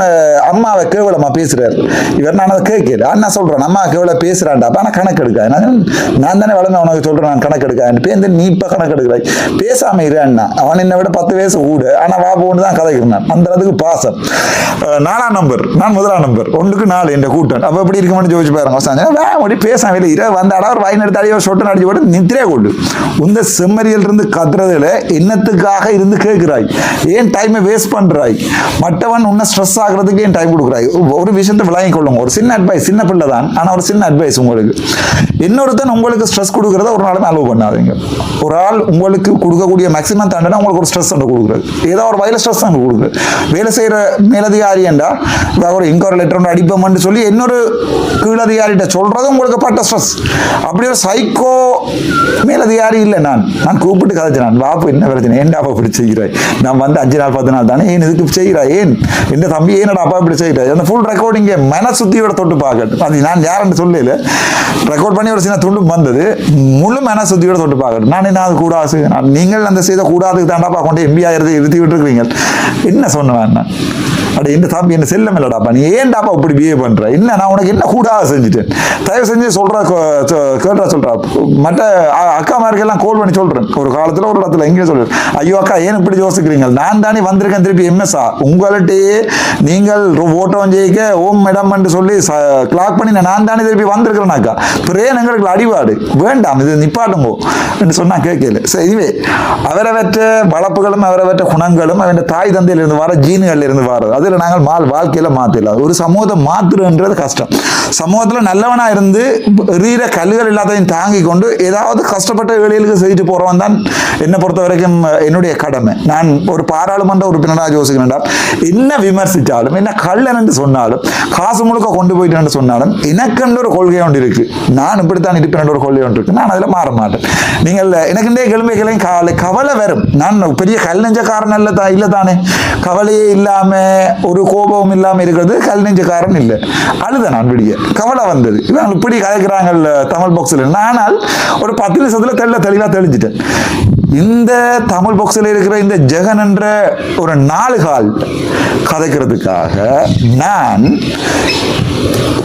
அம்மாவை கேவலமா பேசுறாரு. இவர் நான் அதை கேட்கல, நான் சொல்றேன் அம்மா கேவல பேசுறான்டா, ஆனா கணக்கு எடுக்க நான் தானே வளர்ந்து உனக்கு சொல்றேன், நான் கணக்கு எடுக்க நீ இப்ப கணக்கு எடுக்கிறாய், பேசாம இருன்னா. அவன் என்னை விட 10 வயசு கூட, ஆனா வா போன்னு தான் கதைக்கிறான். அந்த அளவுக்கு பாசம். 4ஆம் நம்பர், நான் 1ஆம் நம்பர், 1க்கு 4 என்ற கூட்டன். அப்ப எப்படி இருக்கும்னு யோசிச்சு பாருங்க. பேசாம இல்லை வந்தாடா ஒரு வாய் எடுத்து அடியோ சொட்டு அடிச்சு போட்டு நித்திரே கொண்டு இந்த செம்மறியல் இருந்து கத்துறதுல என்னத்துக்காக இருந்து கேட்கிறாய், ஏன் டைமை வேஸ்ட் பண்றாய், மற்றவன் உன்ன ஸ்ட்ரெஸ் ஆகுறதுக்கு ஏன் டைம் கொடுக்குறாய். ஒரு விஷயத்தை விளங்கி கொள்ளுங்க. ஒரு சின்ன அட்வைஸ், சின்ன பிள்ளை தான், ஆனா ஒரு சின்ன அட்வைஸ் உங்களுக்கு. இன்னொருத்தன் உங்களுக்கு ஸ்ட்ரெஸ் கொடுக்கறத ஒரு நாளுமே அலோவ் பண்ணாதீங்க. ஒரு ஆள் உங்களுக்கு கொடுக்கக்கூடிய மேக்ஸிமம் தாண்டா உங்களுக்கு ஒரு ஸ்ட்ரெஸ் கொடுக்குறது, ஏதோ ஒரு வயல ஸ்ட்ரெஸ் தான் கொடுக்குறது. வேலை செய்யற மேலதிகாரியண்டா ஒரு இன்கொயரி லெட்டர் ஒன்று அடிப்போம்னு சொல்லி இன்னொரு கீழதிகாரிகிட்ட சொல்றதும் உங்களுக்கு பட்ட ஸ்ட்ரெஸ். அப்படி ஒரு சைக்கோ மேலதிகாரி இல்லை. நான் கூப்பிட்டு கதைச்சினான், வாப்பு என்ன பிரச்சனை, ஏன்டா அப்பா இப்படி செய்கிறாய், நான் வந்து 5 நாள் 10 நாள் தானே, ஏன் இதுக்கு செய்கிறாய், ஏன் என் தம்பி ஏனடா அப்பா இப்படி செய்கிறாய். அந்த ஃபுல் ரெக்கார்டிங்க மன சுத்தியோட தொட்டு பார்க்கட்டும். அது நான் யாருன்னு சொல்லல, ரெக்கார்ட் பண்ணி ஒரு சின்ன துண்டு வந்தது, முழு மன சுத்தியோட தொட்டு பார்க்கட்டும். நான் என்ன அது கூடாது, நீங்கள் அந்த செய்த கூடாதுக்கு தாண்டாப்பா கொண்டு எம்பி ஆயிரத்தை இருத்தி விட்டுருக்கிறீங்க. என்ன சொன்னேன் அட என்ன தம்பி என்ன செல்லம் இல்லடாப்பா, நீ ஏன்டாப்பா இப்படி பிஹேவ் பண்ற, என்ன நான் உனக்கு என்ன கூடாது செஞ்சுட்டேன், தயவு செஞ்சு சொல்ற கேட்டா சொல்றா. மற்ற அக்காமாருக்கெல்லாம் கோல் பண்ணி சொல்றேன். ஒரு காலத்துல ஒரு இடத்துல எங்கேயும் சொல்றேன், ஐயோ அக்கா ஏன் இப்படி யோசிக்கிறீங்க, நான் தானே வந்திருக்கேன் திருப்பி எம்எஸ்ஆ, உங்கள்கிட்டயே நீங்கள் ஓட்டம் ஜெயிக்க ஓம் மேடம் என்று சொல்லி கிளாக் பண்ணி நான் தானே திருப்பி வந்திருக்கிறேன்னாக்கா, பிரேன் எங்களுக்கு அடிபாடு வேண்டாம், இது நிப்பாட்டுங்கோ என்று சொன்னா கேட்கல. சரி, இதுவே அவரவற்ற வளர்ப்புகளும் அவரவற்ற குணங்களும் அவன் தாய் தந்தையிலிருந்து வர ஜீன்கள் இருந்து வர்றது. அதுல நாங்கள் வாழ்க்கையில மாத்திடலாம். ஒரு சமூகத்தை மாத்துறதுன்றது கஷ்டம். சமூகத்துல நல்லவனா இருந்து எறிகிற கல்லுகள் எல்லாத்தையும் தாங்கி கொண்டு ஏதாவது கஷ்டப்பட்ட வேலைகளுக்கு செய்துட்டு போறவன் தான் என்னை பொறுத்த வரைக்கும் என்னுடைய கடமை. நான் ஒரு பாராளுமன்ற உறுப்பினராக யோசிக்கிறேன், என்ன விமர்சித்தாலும் என்ன கள்ளன் என்று சொன்னாலும் காசு முழுக்க கொண்டு போயிட்டு சொன்னாலும் எனக்குன்ற ஒரு கொள்கை ஒன்று இருக்கு, நான் இப்படித்தான் இருப்பேன் ஒரு கொள்கை ஒன்று இருக்கு, நான் அதில் மாற மாட்டேன். நீங்கள் எனக்குண்டே கேள்விகளையும் கவலை வரும். நான் பெரிய கல் நெஞ்சக்காரன் இல்லை தானே, கவலையே இல்லாம ஒரு கோபம் இல்லாம இருக்கிறது கல் நெஞ்சக்காரன் இல்லை. அழுத நான் விடிய கவலை வந்தது. இவங்க இப்படி கதைக்கிறாங்க தமிழ் பாக்ஸில். ஆனால் ஒரு 10 நிமிஷத்துல தெளிவா தெளிஞ்சிட்டேன். இந்த தமிழ் பாக்ஸில் இருக்கிற இந்த ஜெகன் என்ற ஒரு 4 கால் கதைக்கிறதுக்காக நான்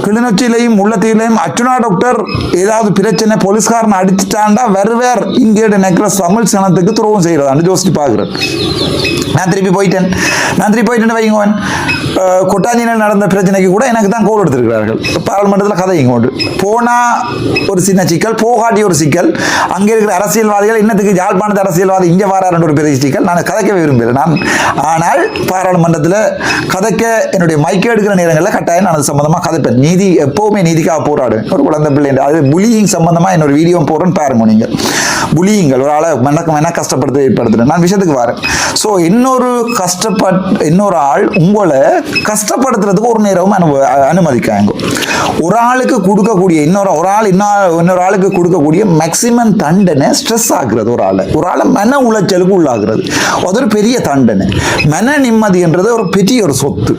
கிளிநொச்சியிலையும் முல்லைத்தீவிலையும் அர்ச்சுனா டாக்டர் ஏதாவது பிரச்சனை போலீஸ்காரன் அடிச்சுட்டாண்டா வருவேர் இங்கே நினைக்கிற தமிழ் சனத்துக்கு துரோகம் செய்யறதான்னு யோசிச்சு பார்க்குறேன். நான் திருப்பி போயிட்டேன் வைங்கோன். கொட்டாஞ்சியில் நடந்த பிரச்சனைக்கு கூட எனக்கு தான் கோல் எடுத்திருக்கிறார்கள். பாராளுமன்றத்தில் கதை இங்கே உண்டு. போனா ஒரு சின்ன சிக்கல், போகாட்டி ஒரு சிக்கல். அங்கே இருக்கிற அரசியல்வாதிகள் இன்னத்துக்கு யாழ்ப்பாணத்து அரசியல்வாதி இங்கே வராருன்ற ஒரு பெரிய சிக்கல். நான் கதைக்க விரும்புகிறேன் நான். ஆனால் பாராளுமன்றத்தில் கதைக்க என்னுடைய மைக்க எடுக்கிற நேரங்களில் கட்டாயம் நான் அது சம்பந்தமாக கதைப்பேன். நீதி எப்பவுமே நீதிக்காக போராடும். ஒரு குழந்தை பிள்ளை அது புலியிங் சம்பந்தமாக என்னோட வீடியோ போடுறேன்னு பாருங்க. நீங்கள் புலியிங்கள் ஒரு ஆளை மென கஷ்டப்படுத்த ஏற்படுத்துறேன். நான் விஷயத்துக்கு வரேன். ஸோ இன்னொரு ஆள் உங்களை கஷ்டப்படுத்துறதுக்கு ஒரு நேரமும் அனுமதிக்காங்க. ஒரு ஆளுக்கு கொடுக்கக்கூடிய இன்னொரு ஆளுக்கு கொடுக்கக்கூடிய மேக்சிமம் தண்டனை ஸ்ட்ரெஸ் ஆகுறது. ஒரு ஆளை மன உளைச்சலுக்கு உள்ளாகிறது. அது ஒரு பெரிய தண்டனை. மன நிம்மதின்றது ஒரு பெரிய ஒரு சொத்து.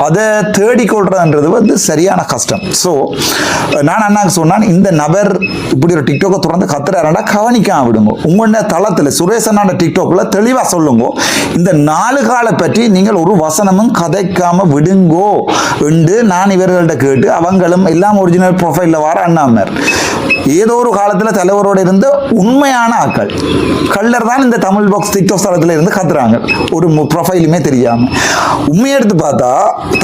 அதை தேடிக்கொள்றதுன்றது வந்து சரியான கஷ்டம். ஸோ நான் அண்ணாக்கு சொன்னான், இந்த நபர் இப்படி ஒரு டிக்டாக்கை தொடர்ந்து கத்துறாருன்னா கவனிக்காம விடுங்க. உங்களோட தளத்தில் சுரேஷ் அண்ணாண்ட டிக்டாக்ல தெளிவா சொல்லுங்க, இந்த 4 காலை பற்றி நீங்கள் ஒரு வசனமும் கதைக்காம விடுங்கோ என்று நான் இவர்கள்ட்ட கேட்டு அவங்களும் எல்லாம் ஒரிஜினல் ப்ரொஃபைல்ல வர அண்ணாமர் ஏதோ ஒரு காலத்தில் தலைவரோட இருந்த உண்மையான ஆக்கள் கள்ளர் தான் இந்த தமிழ் பாக்ஸ் டிக்டாக் தளத்தில் இருந்து கத்துறாங்க, ஒரு ப்ரொஃபைலுமே தெரியாம. உண்மையை எடுத்து பார்த்தா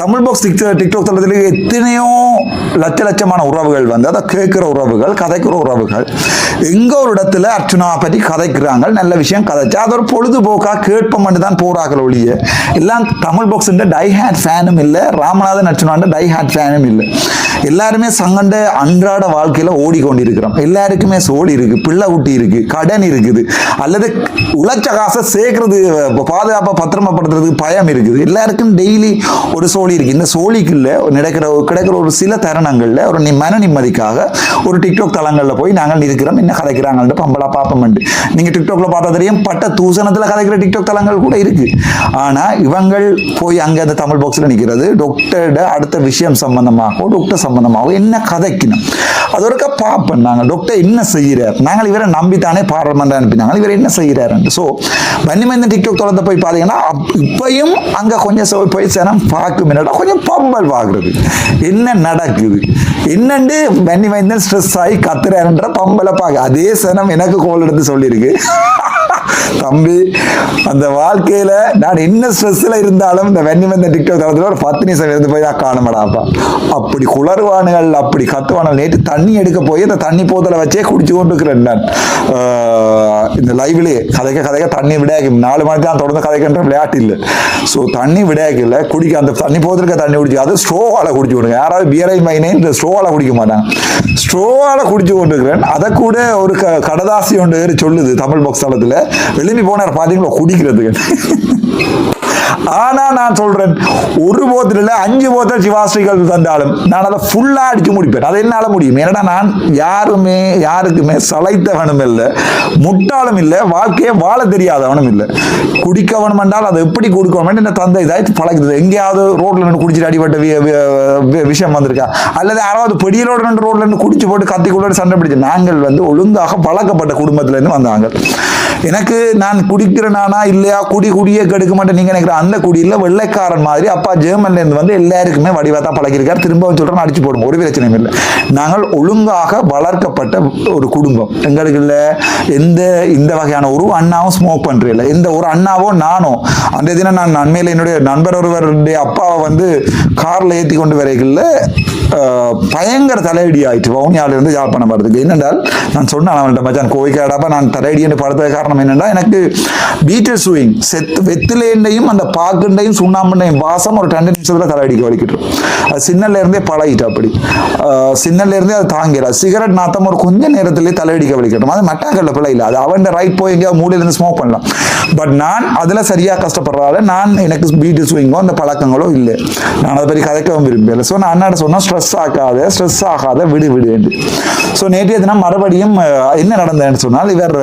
தமிழ் பாக்ஸ் டிக்டாக் தளத்தில் எத்தனையோ லட்சமான உறவுகள் வந்து அதை கேட்கிற உறவுகள், கதைக்கிற உறவுகள் எங்க ஒரு இடத்துல அர்ச்சுனா பற்றி கதைக்கிறாங்க, நல்ல விஷயம் கதைச்சா அது ஒரு பொழுதுபோக்கா கேட்பம் மட்டும் தான் போறார்கள் ஒழிய எல்லாம் தமிழ் பாக்ஸ் டை ஹேட் ஃபேனும் இல்லை, ராமநாதன் அர்ச்சுனாண்ட டை ஹேட் ஃபேனும் இல்லை. எல்லாருமே சங்கண்ட அன்றாட வாழ்க்கையில ஓடிக்கொண்டிருக்கிறோம். எல்லாருக்குமே சோடி இருக்கு, பிள்ளை குட்டி இருக்கு, கடன் இருக்குது, அல்லது உழைச்ச காசை சேர்க்கறது பாதுகாப்பா பத்திரமாப்படுத்துறதுக்கு பயம் இருக்குது. எல்லாருக்கும் டெய்லி ஒரு சோழி இருக்கு. இந்த சோழிக்குள்ள கிடைக்கிற ஒரு சில தருணங்கள்ல ஒரு மன நிம்மதிக்காக ஒரு டிக்டாக் தளங்கள்ல போய் நாங்கள் இருக்கிறோம், என்ன கதைக்கிறாங்கன்னு பம்பளா பார்ப்போம். நீங்க டிக்டாக்ல பார்த்தா தெரியும், பட்ட தூசணத்துல கதைக்கிற டிக்டாக் தளங்கள் கூட இருக்கு. ஆனா இவங்கள் போய் அங்க அந்த தமிழ் பாக்ஸ்ல நிக்கிறது டாக்டரோட அடுத்த விஷயம் சம்பந்தமாக, டாக்டர் சம்பந்தமாக என்ன கதைக்கணும் அது ஒருக்கா பார்ப்போம். நாங்கள் டாக்டர் என்ன செய்கிறார், நாங்கள் இவரை நம்பித்தானே பாராளுமன்றம் அனுப்பினாங்க, இவர் என்ன செய்கிறார். ஸோ வன்னிமைந்தன் டிக்டாக் தளத்தை போய் பார்த்தீங்கன்னா இப்பயும் அங்க கொஞ்சம் போய் சனம் பார்க்கும், என்னடா கொஞ்சம் பம்பல் பார்க்குறது என்ன நடக்குது, என்னண்டு வன்னிமைந்தன் ஸ்ட்ரெஸ் ஆகி கத்துறாருன்ற பம்பலை பார்க்க அதே சனம் எனக்கு கோல் எடுத்து சொல்லியிருக்கு. தம்பி, அந்த வாழ்க்கையில நான் என்ன ஸ்ட்ரெஸ்ல இருந்தாலும் இந்த வன்னிமைந்தன் டிக்டாக் தளத்தில் ஒரு 10 நிமிஷம் இருந்து போய் நான் காணமாடாப்பா. அப்படி குளறுவானுகள், அப்படி கத்துவானுகள். நேற்று தண்ணி எடுக்க போய் அந்த தண்ணி போத்தலை வச்சே குடிச்சு கொண்டு இருக்கிறேன் நான். இந்த லைவ்லேயே கதைக்க தண்ணி விடையாக்கி 4 மணிக்கு தான் தொடர்ந்து கதைக்கின்ற விளையாட்டு இல்லை. ஸோ தண்ணி விடையாக்கி இல்லை, குடிக்க அந்த தண்ணி போத்திருக்க தண்ணி குடிச்சு அது ஸ்ட்ரோவால குடிச்சு விடுங்க. யாராவது பியரை மைனே இந்த ஸ்ட்ரோவால குடிக்க மாட்டாங்க, ஸ்ட்ரோவால குடிச்சு கொண்டு இருக்கிறேன். அதை கூட ஒரு கடதாசி ஒன்று சொல்லுது தமிழ் பாக்ஸ் தளத்தில், எழுப்பி போனார் பாத்தீங்களா குடிக்கிறதுக்கு. ஆனா நான் சொல்றேன், ஒரு போத்தல் இல்ல 5 போத்தல் சிவாஸ்ரீகள் தந்தாலும் நான் அதை ஃபுல்லா அடிச்சு முடிப்பேன். அது என்னால முடியும். ஏன்னா நான் யாருக்குமே சளைத்தவனும் இல்லை, முட்டாளும் இல்லை, வாழ்க்கையை வாழ தெரியாதவனும் இல்லை. குடிக்கவனும் என்றால் அதை எப்படி கொடுக்கணும் என்ன தந்தை இதாயிட்டு பழகுது. எங்கேயாவது ரோட்ல நின்று குடிச்சிட்டு அடிபட்ட விஷயம் வந்திருக்கா, அல்லது யாராவது பெடியலோட நின்று ரோட்ல இருந்து குடிச்சு போட்டு கத்தி கூட சண்டை பிடிச்சு. நாங்கள் வந்து ஒழுங்காக பழக்கப்பட்ட குடும்பத்துல இருந்து வந்தாங்க. எனக்கு நான் குடிக்கிறனானா இல்லையா, குடியே கெடுக்க மாட்டேன் நீங்க நினைக்கிற அந்த குடியில் வெள்ளைக்காரன் மாதிரி அப்பா ஜெர்மன்ல இருந்து வந்து எல்லாருக்குமே வடிவா தான் பழகிருக்காரு. திரும்பவும் சொல்றேன், அடிச்சு போடும், ஒரு பிரச்சனையும் இல்லை. நாங்கள் ஒழுங்காக வளர்க்கப்பட்ட ஒரு குடும்பம். எங்களுக்கு இல்லை இந்த வகையான ஒரு அண்ணாவும் ஸ்மோக் பண்றதில்லை, எந்த ஒரு அண்ணாவோ நானோ. அந்த தினம் நான் அண்மையில் என்னுடைய நண்பர் ஒருவருடைய அப்பாவை வந்து கார்ல ஏற்றி கொண்டு வரைகள்ல பயங்கர தலையடி ஆயிடுச்சு. வவுனியால இருந்து யாழ்ப்பாணம் வரதுக்கு. என்னென்றால் நான் சொன்னேன் அவன்கிட்ட, மச்சான் கோவிக்காடாப்பா நான் தலையடி என்று படுத்தது காரணம் என்னென்னா, எனக்கு பீட்டர் ஸ்விங் வெத்திலேண்டையும் அந்த பாக்குண்டையும் சுண்ணாம்பண்டையும் வாசம் ஒரு 2 நிமிஷத்துல தலையடிக்க வலிக்கிட்டு. அது சின்னல இருந்தே பழகிட்டு. அப்படி சின்னல இருந்தே அது தாங்கிறாது. சிகரெட் நாத்தம் ஒரு கொஞ்ச நேரத்திலேயே தலையடிக்க வலிக்கட்டும். அது மட்டாக்கல்ல பிள்ளை இல்லை, அது அவன் ரைட் போய் எங்கேயாவது மூலையில இருந்து ஸ்மோக் பண்ணலாம். பட் நான் அதுல சரியா கஷ்டப்படுறதால எனக்கு பீட்டர் ஸ்விங்கோ அந்த பழக்கங்களோ இல்லை. நான் அதை பற்றி கதைக்கவும் விரும்பல. ஸோ நான் அண்ணாட சொன்னா ஸ்ட்ரெஸ் ஆகாத விடு. ஸோ நேற்றைய தினம் மறுபடியும் என்ன நடந்ததுன்னு சொன்னால், இவர்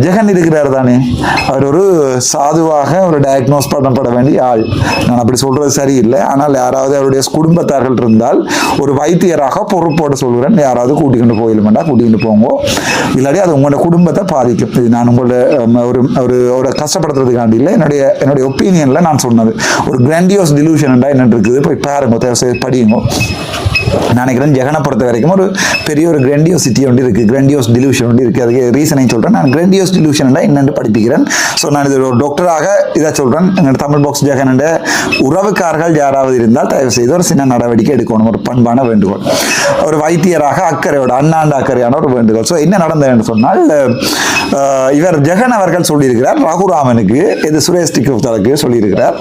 ஜெகன் இருக்கிறார் தானே, அவர் ஒரு சாதுவாக ஒரு டயக்னோஸ் பண்ணப்பட வேண்டிய ஆள். நான் அப்படி சொல்றது சரியில்லை. ஆனால் யாராவது அவருடைய குடும்பத்தார்கள் இருந்தால் ஒரு வைத்தியராக பொறுப்போடு சொல்கிறேன், யாராவது கூட்டிக்கிட்டு போயிடுமெண்டா கூட்டிகிட்டு போங்க, இல்லாட்டி அது உங்களோட குடும்பத்தை பாதிக்கும். இது நான் உங்களோட ஒரு கஷ்டப்படுத்துறதுக்காண்டி இல்லை, என்னுடைய ஒப்பீனியன்ல நான் சொன்னது. ஒரு கிராண்டியோஸ் டிலூஷன் என்ன இருக்குது போய் பாருங்க, படியுங்க. நினைக்கிறேன் ஜெகனை பொறுத்த வரைக்கும் ஒரு பெரிய ஒரு கிராண்டியோசிட்டி ஒன்று இருக்குது, கிராண்டியோஸ் டிலூஷன் ஒன்று இருக்குது. அதுக்கு ரீசனை சொல்கிறேன். நான் கிராண்டியோஸ் டிலூஷன் என்னென்று படிப்பிக்கிறேன். ஸோ நான் இது ஒரு டாக்டராக இதை சொல்கிறேன். எங்கள் தமிழ் பாக்ஸ் ஜெகன் உறவுக்காரர்கள் யாராவது இருந்தால் தயவு செய்து ஒரு சின்ன நடவடிக்கை எடுக்கணும், ஒரு பண்பான வேண்டுகோள். ஒரு வைத்தியராக அக்கறையோட அண்ணாண்ட அக்கறையான ஒரு வேண்டுகோள். ஸோ என்ன நடந்ததுன்னு சொன்னால், இவர் ஜெகன் அவர்கள் சொல்லியிருக்கிறார் ரகுராமனுக்கு, இது சுரேஷ் டிக்கு சொல்லியிருக்கிறார்,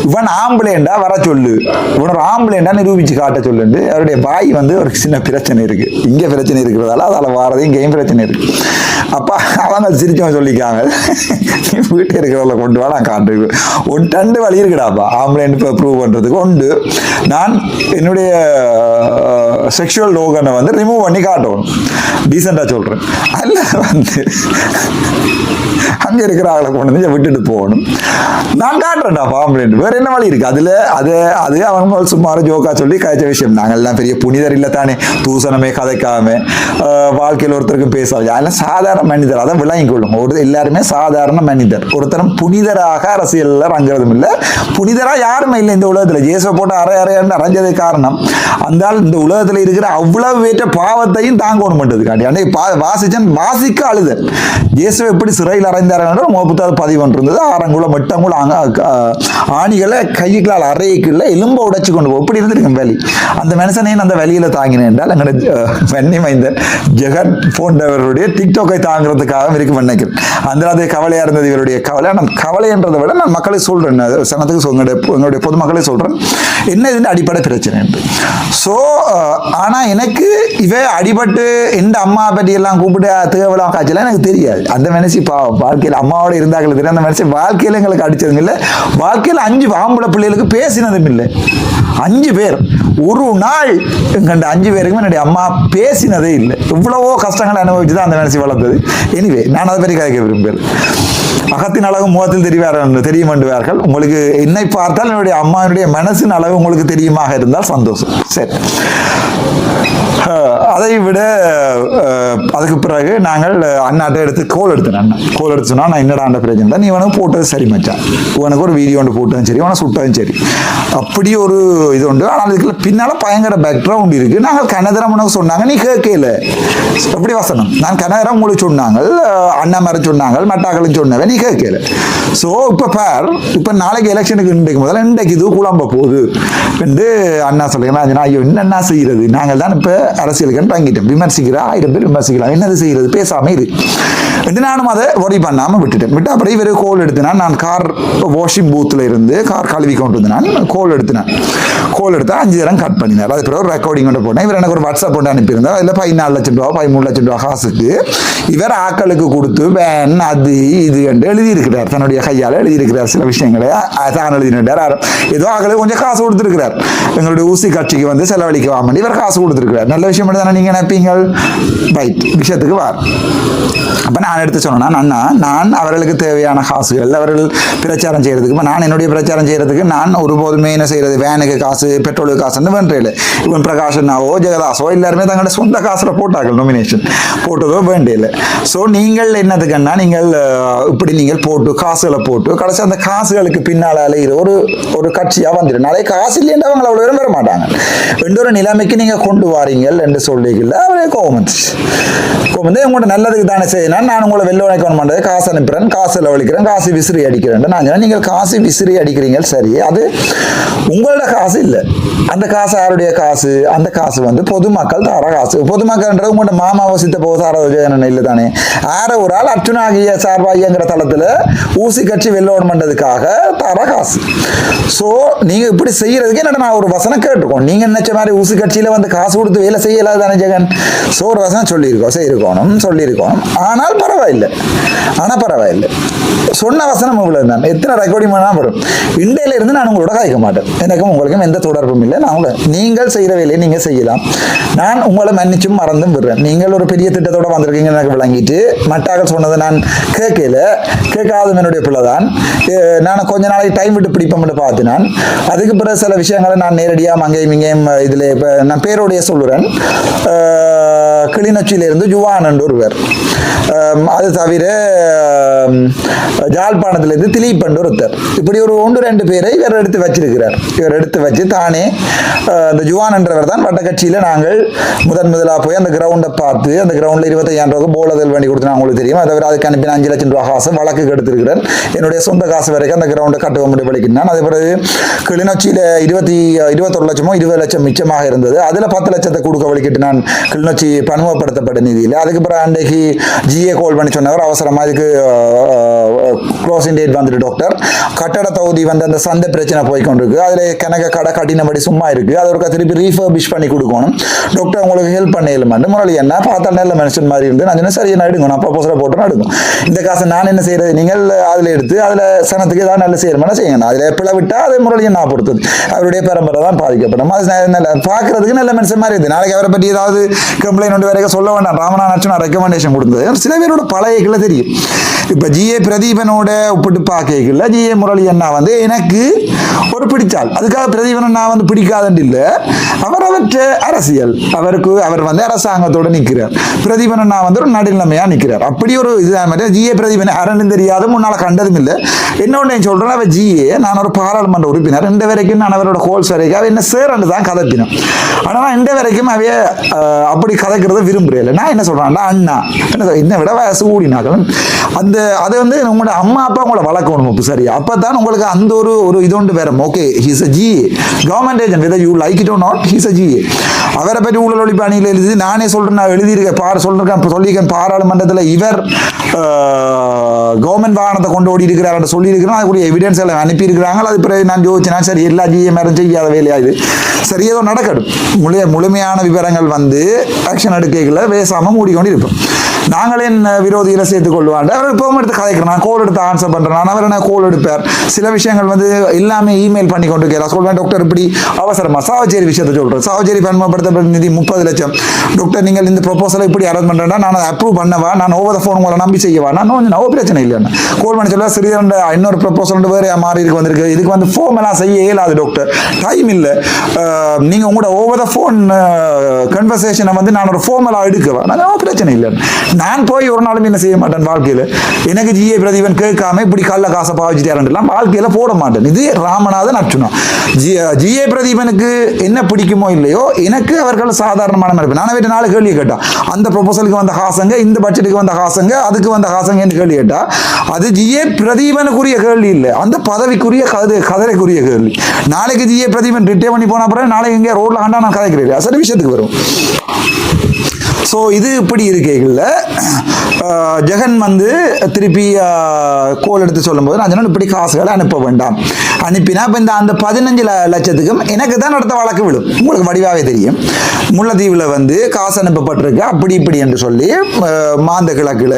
இவன் ஆம்புலேண்டா வர சொல்லு, இவன் ஒரு ஆம்புலேண்டா நிரூபிச்சு காட்ட சொல்லுண்டு. அவருடைய பாய் வந்து ஒரு சின்ன பிரச்சனை இருக்கு, இங்க பிரச்சனை இருக்கிறதால அதால வாரது இங்கேயும் பிரச்சனை இருக்கு. அப்பா அவங்க சிரிச்சவன் சொல்லிக்காங்க, வீட்டு இருக்கிறவங்கள கொண்டு வா நான் காட்டுறேன், ஒரு 2 வழி இருக்குடாப்பா ஆம்புலேண்ட் ப்ரூவ் பண்றதுக்கு. ஒன்று, நான் என்னுடைய செக்ஷுவல் ரோகனை வந்து ரிமூவ் பண்ணி காட்டணும், டீசெண்டா சொல்றேன். அல்ல வந்து அங்க இருக்கிற ஆளை கொண்டு வந்து விட்டுட்டு போகணும், நான் காட்டுறேன்டா ஆம்புலேண்ட், வேற என்ன வழி இருக்கு? அது அவங்க சும்மாரு ஜோக்கா சொல்லி காய்ச்ச விஷயம். நாங்கள்லாம் பெரிய புனிதர் இல்லை தானே, தூசணமே கதைக்காம வாழ்க்கையில் ஒருத்தருக்கும் பேசாது. அதெல்லாம் சாதாரண மனிதர். அதை விளங்கிக் கொள்ளும். எல்லாருமே சாதாரண மனிதர். ஒருத்தரும் புனிதராக அரசியலில் இறங்குறதும் இல்லை, புனிதரா யாருமே இல்லை இந்த உலகத்தில். இயேசுவை போட்டு அரைஞ்சதுக்கு காரணம் அந்த இந்த உலகத்தில் இருக்கிற அவ்வளவு வேற்ற பாவத்தையும் தாங்கணும் பண்றதுக்காண்டி. வாசிக்க அழுதல். இயேசுவை எப்படி சிறையில் அறைந்தார் என்ற 30 இருந்தது. 6 மட்டங்குள்ள ஆணிகளை கைகளால் அறைக்குள்ள எலும்பை உடைச்சு கொண்டு போய் இப்படி இருந்திருக்கும் வலி. அந்த மனுஷனையும் அந்த வழியில தாங்கினேன் என்றால் எங்களோட வன்னி மைந்தர் ஜெகன் போன்றவருடைய டிக்டாக்கை தாங்கிறதுக்காக இருக்கும் நினைக்கிறேன். அந்த அது கவலையா இருந்தது இவருடைய கவலை. நான் கவலை என்றதை விட நான் மக்களை சொல்றேன், சனத்துக்கு எங்களுடைய பொதுமக்களை சொல்றேன் என்ன இதுன்னு அடிப்படை பிரச்சனை என்று. ஸோ ஆனா எனக்கு இவ அடிபட்டு எந்த அம்மா பற்றி எல்லாம் கூப்பிட்டு தேவலாம் காய்ச்சலாம் எனக்கு தெரியாது. அந்த மனுஷி வாழ்க்கையில் அம்மாவோட இருந்தார்கள் தெரியும். அந்த மனுஷன் வாழ்க்கையில் எங்களுக்கு அடிச்சதும் இல்லை, வாழ்க்கையில் 5 ஆம்பளை பிள்ளைகளுக்கு பேசினதும் இல்லை. 5 பேர் ஒரு நாள் எங்கண்ட 5 பேருக்குமே என்னுடைய அம்மா பேசினதே இல்லை. இவ்வளவோ கஷ்டங்களை அனுபவிச்சு தான் அந்த மனசு வளர்ந்தது. எனிவே நான் அதை பற்றி கதைக்க விரும்புகிறேன். அகத்தின் அளவு முகத்தில் தெரியும் என்றுவார்கள். உங்களுக்கு என்னை பார்த்தால் என்னுடைய அம்மாவுடைய மனசின் அளவு உங்களுக்கு தெரியுமாக இருந்தால் சந்தோஷம். சரி, அதை விட அதுக்கு பிறகு நாங்கள் அண்ணாட்ட எடுத்து கோல் எடுத்து சொன்னா நான் என்னடா அந்த பிரச்சனை தான், நீ உனக்கு போட்டது சரி மச்சான், உனக்கு ஒரு வீடியோ ஒன்று போட்டதும் சரி, உனக்கு சுட்டதும் சரி, அப்படி ஒரு இது உண்டு. ஆனால் இதுக்குள்ள பின்னால பயங்கர பேக்ரவுண்ட் இருக்கு. நாங்கள் கனதரம் உனக்கு சொன்னாங்க, நீ கேட்கல. எப்படி வசனம் நான் கனதரம் உங்களுக்கு சொன்னாங்க, அண்ணா மாதிரி சொன்னாங்க, மட்டாக்களும் சொன்னவன், நீ கேட்கல. ஸோ இப்போ பார், இப்போ நாளைக்கு எலெக்ஷனுக்கு இன்றைக்கு முதல்ல இன்றைக்கு இது குழம்ப போகுது என்று அண்ணா சொல்லுங்க. ஐயோ என்னென்ன செய்யறது, நாங்கள் தான் இப்போ அரசியலுக்கு வாங்கிட்டோம். விமர்சிக்கிறா 1000 பேர் விமர்சிக்கலாம், என்னது செய்யறது, பேசாம இரு என்று நானும் அதை ஒரி பண்ணாமல் விட்டு அப்படியே இவர் கோல் எடுத்தினான். நான் கார் வாஷிங் பூத்தில் இருந்து கார் கழுவி கொண்டு வந்து நான் கோல் எடுத்து 5 தரம் கட் பண்ணினார். அது பிறகு ரெக்கார்டிங் கொண்டு போனேன். இவர் எனக்கு ஒரு வாட்ஸ்அப் போட்டு அனுப்பியிருந்தார். அதில் 14 லட்சம் ரூபா 13 லட்சம் ரூபா காசுக்கு இவர் ஆக்களுக்கு கொடுத்து வேன் அது இது என்று எழுதியிருக்கிறார். தன்னுடைய கையால் எழுதியிருக்கிறார். சில விஷயங்களை தான் எழுதினார். ஏதோ ஆக்களுக்கு கொஞ்சம் காசு கொடுத்துருக்கிறார். எங்களுடைய ஊசி கட்சிக்கு வந்து செலவழிக்க வாங்கி இவர் காசு கொடுத்துருக்கிறார். நல்ல விஷயம் தானே நீங்கள் நினைப்பீங்க. ரைட், விஷயத்துக்கு வார். அப்போ நான் எடுத்து சொன்னேன்னா, அண்ணா நான் அவர்களுக்கு தேவையான காசுகள் அவர்கள் பிரச்சாரம் செய்யறதுக்கு, இப்போ நான் என்னுடைய பிரச்சாரம் செய்யறதுக்கு நான் ஒருபோதுமே என்ன செய்யறது, வேனுக்கு காசு பெட்ரோலுக்கு காசுன்னு வேண்டியில்லை. இவன் பிரகாஷனாவோ ஜெகதாசோ எல்லாருமே தங்களோட சொந்த காசுல போட்டார்கள், நொமினேஷன் போட்டதோ வேண்டியில்லை. ஸோ நீங்கள் என்னதுக்குன்னா, நீங்கள் இப்படி நீங்கள் போட்டு காசுகளை போட்டு கடைசி அந்த காசுகளுக்கு பின்னால் அலைகிற ஒரு கட்சியாக வந்துடும். நாளை காசு இல்லைன்னு அவங்க அவ்வளோ பேரும் வர மாட்டாங்க. ஒரு நிலைமைக்கு நீங்கள் கொண்டு வாரீங்கள் என்று சொல்லிக்கல அவரே கோவம் வந்து உங்களோட நல்லதுக்கு தானே செய்யணும். நான் உங்களை வெளில உழைக்கணும் பண்ணுறது, காசு அனுப்புறேன், காசு செலவழிக்கிறேன், காசு விசிறி அடிக்கிறேன். நான் நீங்கள் காசு விசிறி அடிக்கிறீங்க சரி, அது உங்களோட காசு இல்லை. அந்த காசு யாருடைய காசு? அந்த காசு வந்து பொதுமக்கள் தர காசு. பொதுமக்கள்ன்றது உங்களோட மாமாவை சித்தப்போ சாரதோஜன இல்லை தானே. ஆற ஒரு ஆள் அர்ச்சுனாகிய சார்பாகியங்கிற தளத்தில் ஊசி கட்சி வெள்ளோன் பண்ணுறதுக்காக தர காசு. ஸோ நீங்கள் இப்படி செய்யறதுக்கு என்னடா நான் ஒரு வசனம் கேட்டுக்கோம். நீங்கள் நினைச்ச மாதிரி ஊசி கட்சியில் வந்து காசு கொடுத்து வேலை செய்யலாது தானே ஜெகன். ஸோ ஒரு வசனம் சொல்லியிருக்கணும். ஆனால் பரவாயில்லை. சொன்ன வசனம் இவ்வளவு தான். எத்தனை ரெக்கார்டிங் பண்ணா வரும். இண்டையில இருந்து நான் உங்களோட காய்க்க மாட்டேன். எனக்கும் உங்களுக்கும் எந்த தொடர்பும் இல்லை. நான் நீங்கள் செய்கிற வேலையை நீங்கள் செய்யலாம். நான் உங்களை மன்னிச்சும் மறந்தும் விடுறேன். நீங்கள் ஒரு பெரிய திட்டத்தோட வந்திருக்கீங்க எனக்கு விளங்கிட்டு மட்டாக்கள் சொன்னதை நான் கேட்காதும் என்னுடைய பிள்ளை தான். நான் கொஞ்ச நாளைக்கு டைம் விட்டு பிடிப்போம்னு பார்த்து நான் அதுக்கு பிறகு சில விஷயங்களை நான் நேரடியாக அங்கேயும் இங்கேயும் இதில் இப்போ நான் பேரோடைய சொல்லுறேன். கிளிநொச்சியிலிருந்து ஜுவான் என்று ஒருவர், அது தவிர ஜாழ்ப்பாணத்திலிருந்து திலீப் என்று ஒருத்தர், இப்படி ஒரு 1-2 பேரை இவர் எடுத்து வச்சிருக்கிறார். இவர் எடுத்து வச்சு தானே அந்த ஜுவான் என்றவர் தான் வட்டக்கட்சியில் நாங்கள் முதலாக போய் அந்த கிரவுண்டை பார்த்து அந்த கிரவுண்டில் 25,000 ரூபாய்க்கு போலதல் வேண்டி கொடுத்து உங்களுக்கு தெரியும். அதை அதுக்கு அனுப்பின 5 லட்சம் ரூபா காசு வழக்கு எடுத்திருக்கிறேன். என்னுடைய சொந்த காசு வரைக்கும் அந்த கிரவுண்டை கட்டுவோம் என்று படிக்கிறான். அதே பிறகு கிளிநொச்சியில் 21 லட்சமோ 20 லட்சம் மிச்சமாக இருந்தது. அதில் 10 லட்சத்தை கொடுக்க வழிக்கிட்டு நான் கிளிநொச்சி பன்முகப்படுத்தப்பட்ட நிதியில். அதுக்கு பிறகு அன்றைக்கு ஜிஏ கால் பண்ணி சொன்னவர் அவசரமாக இதுக்கு க்ளோசிங் டேட் வந்துட்டு டாக்டர் கட்டட தொகுதி வந்து அந்த சந்தை பிரச்சனை போய்கொண்டிருக்கு, அதில் கணக்க கடை கட்டினபடி சும்மா இருக்கு, அதை ஒரு திருப்பி ரீஃபர்பிஷ் பண்ணி கொடுக்கணும் டாக்டர், உங்களுக்கு ஹெல்ப் பண்ண முன்னாடி என்ன பார்த்தா நல்ல மனுஷன் மாதிரி இருந்து நான் சரி என்ன எடுங்க, நான் ப்ரொபோசலை போட்டு எடுக்கும். இந்த காசை நான் என்ன செய்யறது, நீங்கள் அதில் எடுத்து அதில் சனத்துக்கு ஏதாவது நல்ல செய்யணும்னா செய்யணும். அதில் பிள்ளை விட்டால் அது முரளியை நான் பொறுத்தது அவருடைய பரம்பரை தான் பாதிக்கப்படும். அது பார்க்கறதுக்கு நல்ல மனுஷன் மாதிரி இருக்குது. நாளைக்கு அவரை பற்றி ஏதாவது கம்ப்ளைண்ட் ஒன்று வரைக்கும் சொல்ல வேண்டாம். ராமநாதன் நான் ரெக்கமெண்டேஷன் கொடுத்தது சில பேரோட பழையக்குள்ள தெரியும். இப்போ ஜிஏ பிரதீபனோட ஒப்பிட்டு பார்க்கல ஜிஏ முரளி அண்ணா வந்து எனக்கு ஒரு பிடிச்சால், அதுக்காக பிரதீபன் அண்ணா வந்து பிடிக்காதுன்னு இல்லை, அவற்ற அரசியல் அவர் வந்து அரசாங்கத்தோடு நிற்கிறார். பிரதீபன் அண்ணா வந்து ஒரு நடுநிலைமையா நிற்கிறார். அப்படி ஒரு இதுதான் மாதிரி ஜிஏ பிரதீபன் அரணும் தெரியாது, முன்னால கண்டதும் இல்லை. இன்னொன்று சொல்றேன், அவர் ஜிஏ நான் ஒரு பாராளுமன்ற உறுப்பினர், இந்த வரைக்கும் நான் அவரோட ஹோல்ஸ் வரைக்கும் அவ என்ன சேரண்டு தான் கதைப்பினோம். ஆனால் இந்த வரைக்கும் அவைய அப்படி கதைக்கிறத விரும்புறேன். நான் என்ன சொல்றேன்டா, அண்ணா என்ன விட வயசு கூடினாக்கள் அந்த அதை வந்து உங்களோட அம்மா அப்பா உங்களை வளர்க்கணும் சரி, அப்பதான் உங்களுக்கு அந்த ஒரு இது ஒன்று வேற. Okay, he's a GA government agent, whether you like it or not, he's a GA. அவரை பற்றி ஊழல் ஒழிப்பு அணியில் எழுதி நானே சொல்றேன், நான் எழுதியிருக்கேன் சொல்லியிருக்கேன் பாராளுமன்றத்தில் இவர் கவர்மெண்ட் வாகனத்தை கொண்டு ஓடி இருக்கிறார் சொல்லியிருக்கிறோம். அதுக்குரிய எவிடன்ஸ் எல்லாம் அனுப்பியிருக்கிறாங்க. அது பிறகு நான் யோசிச்சேன், சரி எல்லா ஜிஏ மேலும் செய்யாத வேலையா இது, சரி ஏதோ நடக்கட்டும், முழுமையான விவரங்கள் வந்து ஆக்ஷன் எடுக்கல பேசாம மூடிக்கொண்டு இருப்போம். நாங்களே விரோதிகளை சேர்த்துக் கொள்வாங்க. அவர் இப்போ எடுத்து கதைக்கிறேன், நான் கோல் எடுத்து ஆன்சர் பண்றேன், அவர் என்ன கோல் எடுப்பார். சில விஷயங்கள் வந்து எல்லாமே இமெயில் பண்ணி கொண்டு இருக்கிறார். சொல்வேன், டாக்டர் இப்படி அவசரமா சாவச்சேரி விஷயத்தை சொல்றேன், சாவச்சேரி பன்மைப்படுத்த நிதி 30 லட்சம் டாக்டர், நீங்கள் இந்த ப்ரொபோசலை இப்படி அரேஞ்ச் பண்றேன்னா நான் அதை அப்ரூவ் பண்ணவா, நான் ஓவர் த ஃபோன் உங்களை நம்பி செய்யவா, நான் நோ பிரச்சனை இல்லையா. கோல் பண்ணி சொல்ல சிறிதண்ட இன்னொரு ப்ரொபோசல் வேறு மாறி இருக்கு வந்திருக்கு, இதுக்கு வந்து ஃபோம் எல்லாம் செய்ய இயலாது டாக்டர், டைம் இல்லை, நீங்க உங்களோட ஓவர் த ஃபோன் கன்வர்சேஷனை வந்து நான் ஒரு ஃபோம் எல்லாம் எடுக்கவா, நான் நோ பிரச்சனை இல்லை. நான் போய் ஒரு நாளும் என்ன செய்ய மாட்டேன் வாழ்க்கையில், எனக்கு ஜிஏ பிரதீபன் கேட்காம இப்படி கள்ள காசை பாவிச்சுட்டாருலாம் வாழ்க்கையில் போட மாட்டேன். இது ராமநாதன் அர்ச்சுனா. ஜிஏ பிரதீபனுக்கு என்ன பிடிக்குமோ இல்லையோ, எனக்கு அவர்கள் சாதாரணமான மதிப்பு. நான் வீட்டு 4 கேள்வி கேட்டான், அந்த ப்ரொபோசலுக்கு வந்த காசங்க, இந்த பட்ஜெட்டுக்கு வந்த காசங்க, அதுக்கு வந்த காசங்கன்னு கேள்வி கேட்டா, அது ஜிஏ பிரதீபனுக்குரிய கேள்வி இல்லை, அந்த பதவிக்குரிய கதரைக்குரிய கேள்வி. நாளைக்கு ஜிஏ பிரதீபன் ரிட்டே பண்ணி போன அப்புறம் நாளைக்கு எங்கே ரோட்ல ஆண்டா நான் கதைக்கிறேன், அசல் விஷயத்துக்கு வரும். ஸோ இது இப்படி இருக்கைகளில் ஜெகன் வந்து திருப்பி கோல் எடுத்து சொல்லும்போது நான் சொன்னேன், இப்படி காசுகளை அனுப்ப வேண்டாம், அனுப்பினா இப்போ அந்த 15 லட்சத்துக்கும் எனக்கு தான் அடுத்த வழக்கு விடும். உங்களுக்கு வடிவாகவே தெரியும், முல்லைத்தீவில் வந்து காசு அனுப்பப்பட்டிருக்கு அப்படி இப்படி என்று சொல்லி, மாந்த கிழக்கில்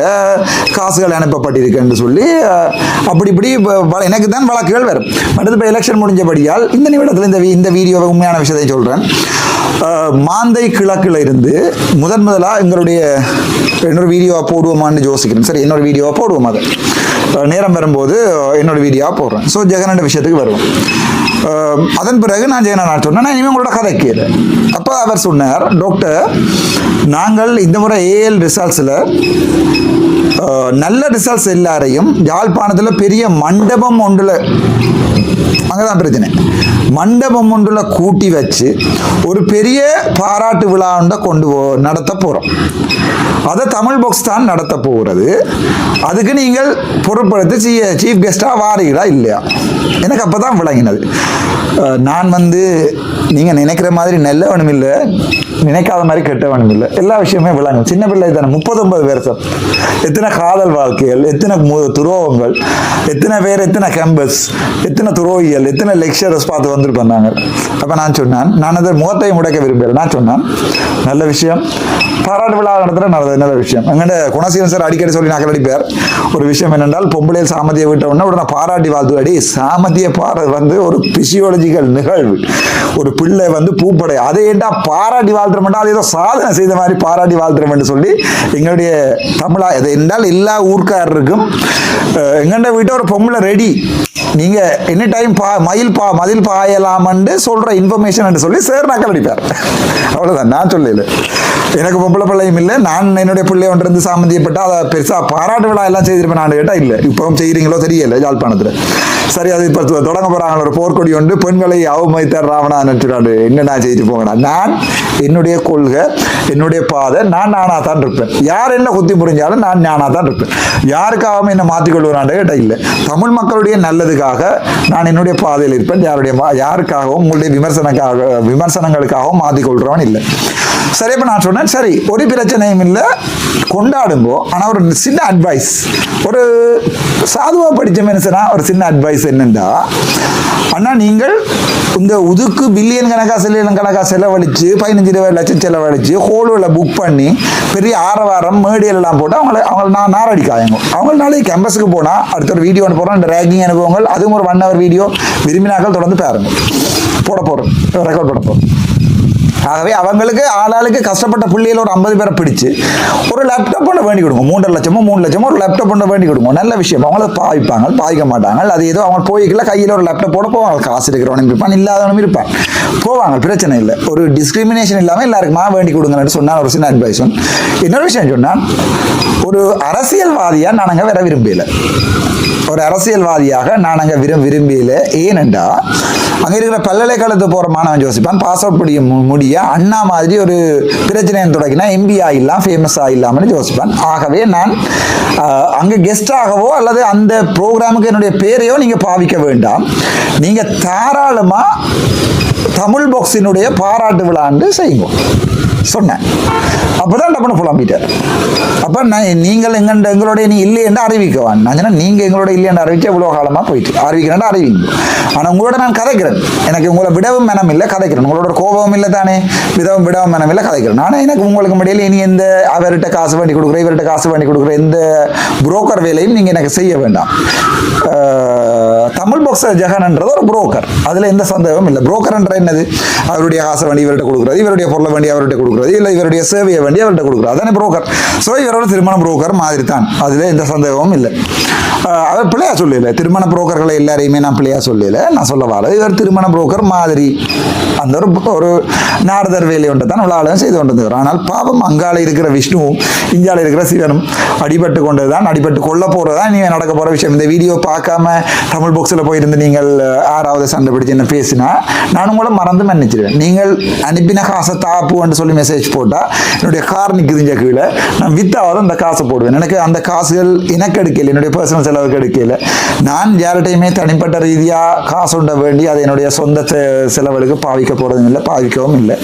காசுகள் அனுப்பப்பட்டிருக்கு என்று சொல்லி அப்படி இப்படி எனக்கு தான் வழக்குகள் வரும். அடுத்து இப்போ எலெக்ஷன் முடிஞ்சபடியால் இந்த நிமிடத்தில் இந்த வீடியோவை உண்மையான விஷயத்தை சொல்கிறேன். மாந்தை கிழக்கில் இருந்து முதலாக எங்களுடைய இன்னொரு வீடியோவாக போடுவோமான்னு யோசிக்கிறேன். சரி, இன்னொரு வீடியோவாக போடுவோம், அதை நேரம் வரும்போது என்னோட வீடியோவாக போடுறேன். ஸோ ஜெகனோட விஷயத்துக்கு வருவோம். அதன் பிறகு நான் ஜெகன் சொன்னேன், நான் இனிமேல் உங்களோட கதை கேட்குறேன். அப்போ அவர் சொன்னார், டாக்டர் நாங்கள் இந்த முறை ஏஎல் ரிசல்ட்ஸில் நல்ல ரிசல்ட்ஸ் எல்லாரையும் யாழ்ப்பாணத்தில் பெரிய மண்டபம் ஒன்றில், அங்கதான் பிரச்சனை, மண்டபம் ஒன்றுல கூட்டி வச்சு ஒரு பெரிய பாராட்டு விழா நடத்த போறோம். அதை தமிழ் பாக்ஸ் தான் நடத்த போகிறது. அதுக்கு நீங்கள் பொருட்படுத்தி சீஃப் கெஸ்டா வாரீங்களா இல்லையா? எனக்கு அப்பதான் விளங்கினது. நான் வந்து நீங்க நினைக்கிற மாதிரி நல்லவனும் இல்லை, நினைக்காத மாதிரி கெட்டவனும் இல்லை, எல்லா விஷயமே விளங்கும். சின்ன பிள்ளை தானே, 39 வருஷம், எத்தனை காதல் வாழ்க்கைகள், எத்தனை துரோகங்கள், எத்தனை பேர், எத்தனை கேம்பஸ், எத்தனை துரோகிகள், எத்தனை லெக்சரர்ஸ் பார்த்து வந்துருப்பாங்க. அப்போ நான் சொன்னேன், நான் அதை முகத்தையும் முடக்க விரும்புகிறேன். நான் சொன்னேன், நல்ல விஷயம், பாராட்டு விழா நடத்துகிற நல்ல விஷயம். எங்கள்கிட்ட குணசீலன் சார் அடிக்கடி சொல்லி நகல் அடிப்பார். ஒரு விஷயம் என்னென்றால், பொம்பளையில் சாமதியை விட்ட உடனே பாராட்டி வாழ்த்து அடி. சாமதியை வந்து ஒரு பிசியோலஜிக்கல் நிகழ்வு. ஒரு பிள்ளை வந்து பூப்படை, அதை ஏண்டா பாராட்டி வாழ்த்துறோம்னா அது ஏதோ சாதனை செய்த மாதிரி பாராட்டி வாழ்த்துறோம்னு சொல்லி எங்களுடைய தமிழா இதை என்றால் எல்லா ஊர்க்காரருக்கும் எங்கள்கிட்ட வீட்டை ஒரு பொம்பளை ரெடி, நீங்க எனி டைம் மதில் பாயலாமன்னு சொல்ற இன்ஃபர்மேஷன் சொல்லி சார் நக்கல் அடிப்பார். அவ்வளவுதான், நான் சொல்லல. எனக்கு பொம்பளை பிள்ளையும் இல்லை, நான் என்னுடைய பிள்ளை ஒன்று இருந்து சாமந்தியப்பட்டா அதை பெருசா பாராட்டு விழா எல்லாம் செய்திருப்பேன் நான் கேட்டா இல்லை. இப்பவும் செய்கிறீங்களோ தெரியல யாழ்ப்பாணத்துல. சரி, அது இப்ப தொடங்க போறாங்க ஒரு போர்க்கொடி ஒன்று, பெண்களை அவமதித்தார் ராவணா நினைச்சுடாடு, என்ன நான் செய்து போங்கடா. நான் என்னுடைய கொள்கை, என்னுடைய பாதை, நான் நானா தான் இருப்பேன். யார் என்ன குத்தி புரிஞ்சாலும் நான் நானா தான் இருப்பேன். யாருக்காகவும் என்ன மாற்றிக்கொள்வான் கேட்டா இல்லை. தமிழ் மக்களுடைய நல்லதுக்காக நான் என்னுடைய பாதையில் இருப்பேன். யாருக்காகவும் உங்களுடைய விமர்சனங்களுக்காகவும் மாற்றிக்கொள்றவன் இல்லை. சரி, இப்போ நான் சொன்னேன், சரி ஒரு பிரச்சனையும் இல்லை, கொண்டாடுங்கோ. ஆனால் ஒரு சின்ன அட்வைஸ், ஒரு சாதுவாக படித்த மனுஷனா ஒரு சின்ன அட்வைஸ் என்னென்னா, அண்ணா நீங்கள் இந்த உதுக்கு பில்லியன் கணக்காக செலவழித்து 15-20 லட்சம் செலவழித்து ஹோல்ல புக் பண்ணி பெரிய ஆரவாரம் மேடியெல்லாம் போட்டு அவங்கள நான் நாரடிக்காயங்க. அவங்க நாளைக்கு கேம்பஸுக்கு போனால் அடுத்த ஒரு வீடியோ அனுப்புகிறோம், இந்த ரேக்கிங் அனுபவங்கள், அதுவும் ஒரு 1 hour வீடியோ விரும்பினாக்கள் தொடர்ந்து பாருங்க. போட போகிறோம், ரெக்கார்ட் போட போகிறோம். ஆகவே அவங்களுக்கு ஆளாளுக்கு கஷ்டப்பட்ட பிள்ளைகள் ஒரு 50 பேரை பிடிச்சு ஒரு லேப்டாப் ஒன்று வேண்டி கொடுங்க, 3.5 லட்சமோ 3 லட்சமோ ஒரு லேப்டாப் ஒன்று வேண்டி கொடுங்க. நல்ல விஷயம். அவங்கள பாவிப்பாங்க, பாவிக்க மாட்டாங்க. அது ஏதோ அவங்க போய்க்கல, கையில் ஒரு லேப்டாப்போட போவாங்க. காசு இருக்கிறவனும் இருப்பான், இல்லாதவனும் இருப்பான், போவாங்க, பிரச்சனை இல்லை. ஒரு டிஸ்கிரிமினேஷன் இல்லாமல் எல்லாருக்குமா வேண்டி கொடுங்கன்னு சொன்னால் ஒரு சின்ன அட்வைஸ். இன்னொரு விஷயம் சொன்னால், ஒரு அரசியல்வாதியாக நாங்கள் வேற விரும்பல. ஒரு அரசியலாக நான் அங்கே விரும்பியில. ஏனென்றா அங்கே இருக்கிற பல்கலைக்கழகத்துக்கு போகிற மாணவன் யோசிப்பான், பாஸ் அவுட் முடிய அண்ணா மாதிரி ஒரு பிரச்சனையை தொடங்கினா எம்பி ஆகிடலாம், ஃபேமஸ் ஆகிடலாம்னு யோசிப்பான். ஆகவே நான் அங்கே கெஸ்டாகவோ அல்லது அந்த ப்ரோக்ராமுக்கு என்னுடைய பேரையோ நீங்கள் பாவிக்க வேண்டாம். நீங்கள் தாராளமாக தமிழ் பாக்ஸினுடைய பாராட்டு விழாண்டு செய்யுங்க சொன்னேன். அப்போதான் டப்புன்னு புலம்பிட்டார். அப்போ நீங்கள் எங்களுடைய நீ இல்லை என்று அறிவிக்கவான். நான் சொன்னேன், நீங்கள் எங்களோட இல்லை என்று அறிவிக்க இவ்வளோ காலமாக போயிட்டு அறிவிக்கிறேன் அறிவிங்க. ஆனால் உங்களோட நான் கதைக்கிறேன். எனக்கு உங்களை விடவும் மனம் இல்லை, கதைக்கிறேன். உங்களோட கோபமும் இல்லை தானே, விடவும் மனம் இல்லை, கதைக்கிறேன். ஆனால் எனக்கு உங்களுக்கு முடியல. இனி எந்த அவர்கிட்ட காசு வேண்டி கொடுக்குற, இவர்கிட்ட காசு வேண்டி கொடுக்குற எந்த புரோக்கர் வேலையும் நீங்கள் எனக்கு செய்ய வேண்டாம். தமிழ் பாக்ஸ் ஜெகன்ன்றது ஒரு புரோக்கர், அதில் எந்த சந்தேகமும் இல்லை. புரோக்கர் என்ற என்னது? அவருடைய காசை வேண்டி இவர்கிட்ட கொடுக்குறது, இவருடைய பொருளை வேண்டி அவர்கிட்ட கொடுக்குறது, இல்லை இவருடைய சேவையை வேண்டி அவர்கிட்ட கொடுக்குறது, அதானே புரோக்கர். ஸோ இவரோட திருமண புரோக்கர் மாதிரி தான், அதில் எந்த சந்தேகமும் இல்லை. அவர் பிள்ளையா சொல்லல, திருமண புரோக்கர்களை எல்லாரையுமே நான் பிள்ளையா சொல்லல. நான் சொல்ல வர இவர் திருமண புரோக்கர் மாதிரி அந்த ஒரு நாரதர் வேலை ஒன்று தான் உலகம் செய்து கொண்டிருந்தார். ஆனால் பாவம் அங்கால இருக்கிற விஷ்ணுவும் இங்கால இருக்கிற சிவனும் அடிபட்டு கொண்டதுதான், அடிபட்டு கொள்ள போறதுதான் நீங்க நடக்க போற விஷயம். இந்த வீடியோ பார்க்காம தமிழ் பாக்ஸில் போயிருந்து நீங்கள் 6வது சண்டை பிடிச்சு என்ன பேசினா நான் உங்களை மறந்து மன்னிச்சிருவேன். நீங்கள் அனுப்பின காசை தாப்புன்னு சொல்லி மெசேஜ் போட்டால் என்னுடைய கார் நிற்குதுங்க கீழே, நான் வித்தாவது அந்த காசை போடுவேன். எனக்கு அந்த காசுகள் எனக்கு எடுக்கல, என்னுடைய பர்சனல் செலவுக்கு எடுக்கல. நான் யார்கிட்டையுமே தனிப்பட்ட ரீதியாக காசு உண்ட வேண்டி அதை என்னுடைய சொந்த செலவுகளுக்கு பாவிக்க போகிறதும் இல்லை, பாவிக்கவும் இல்லை.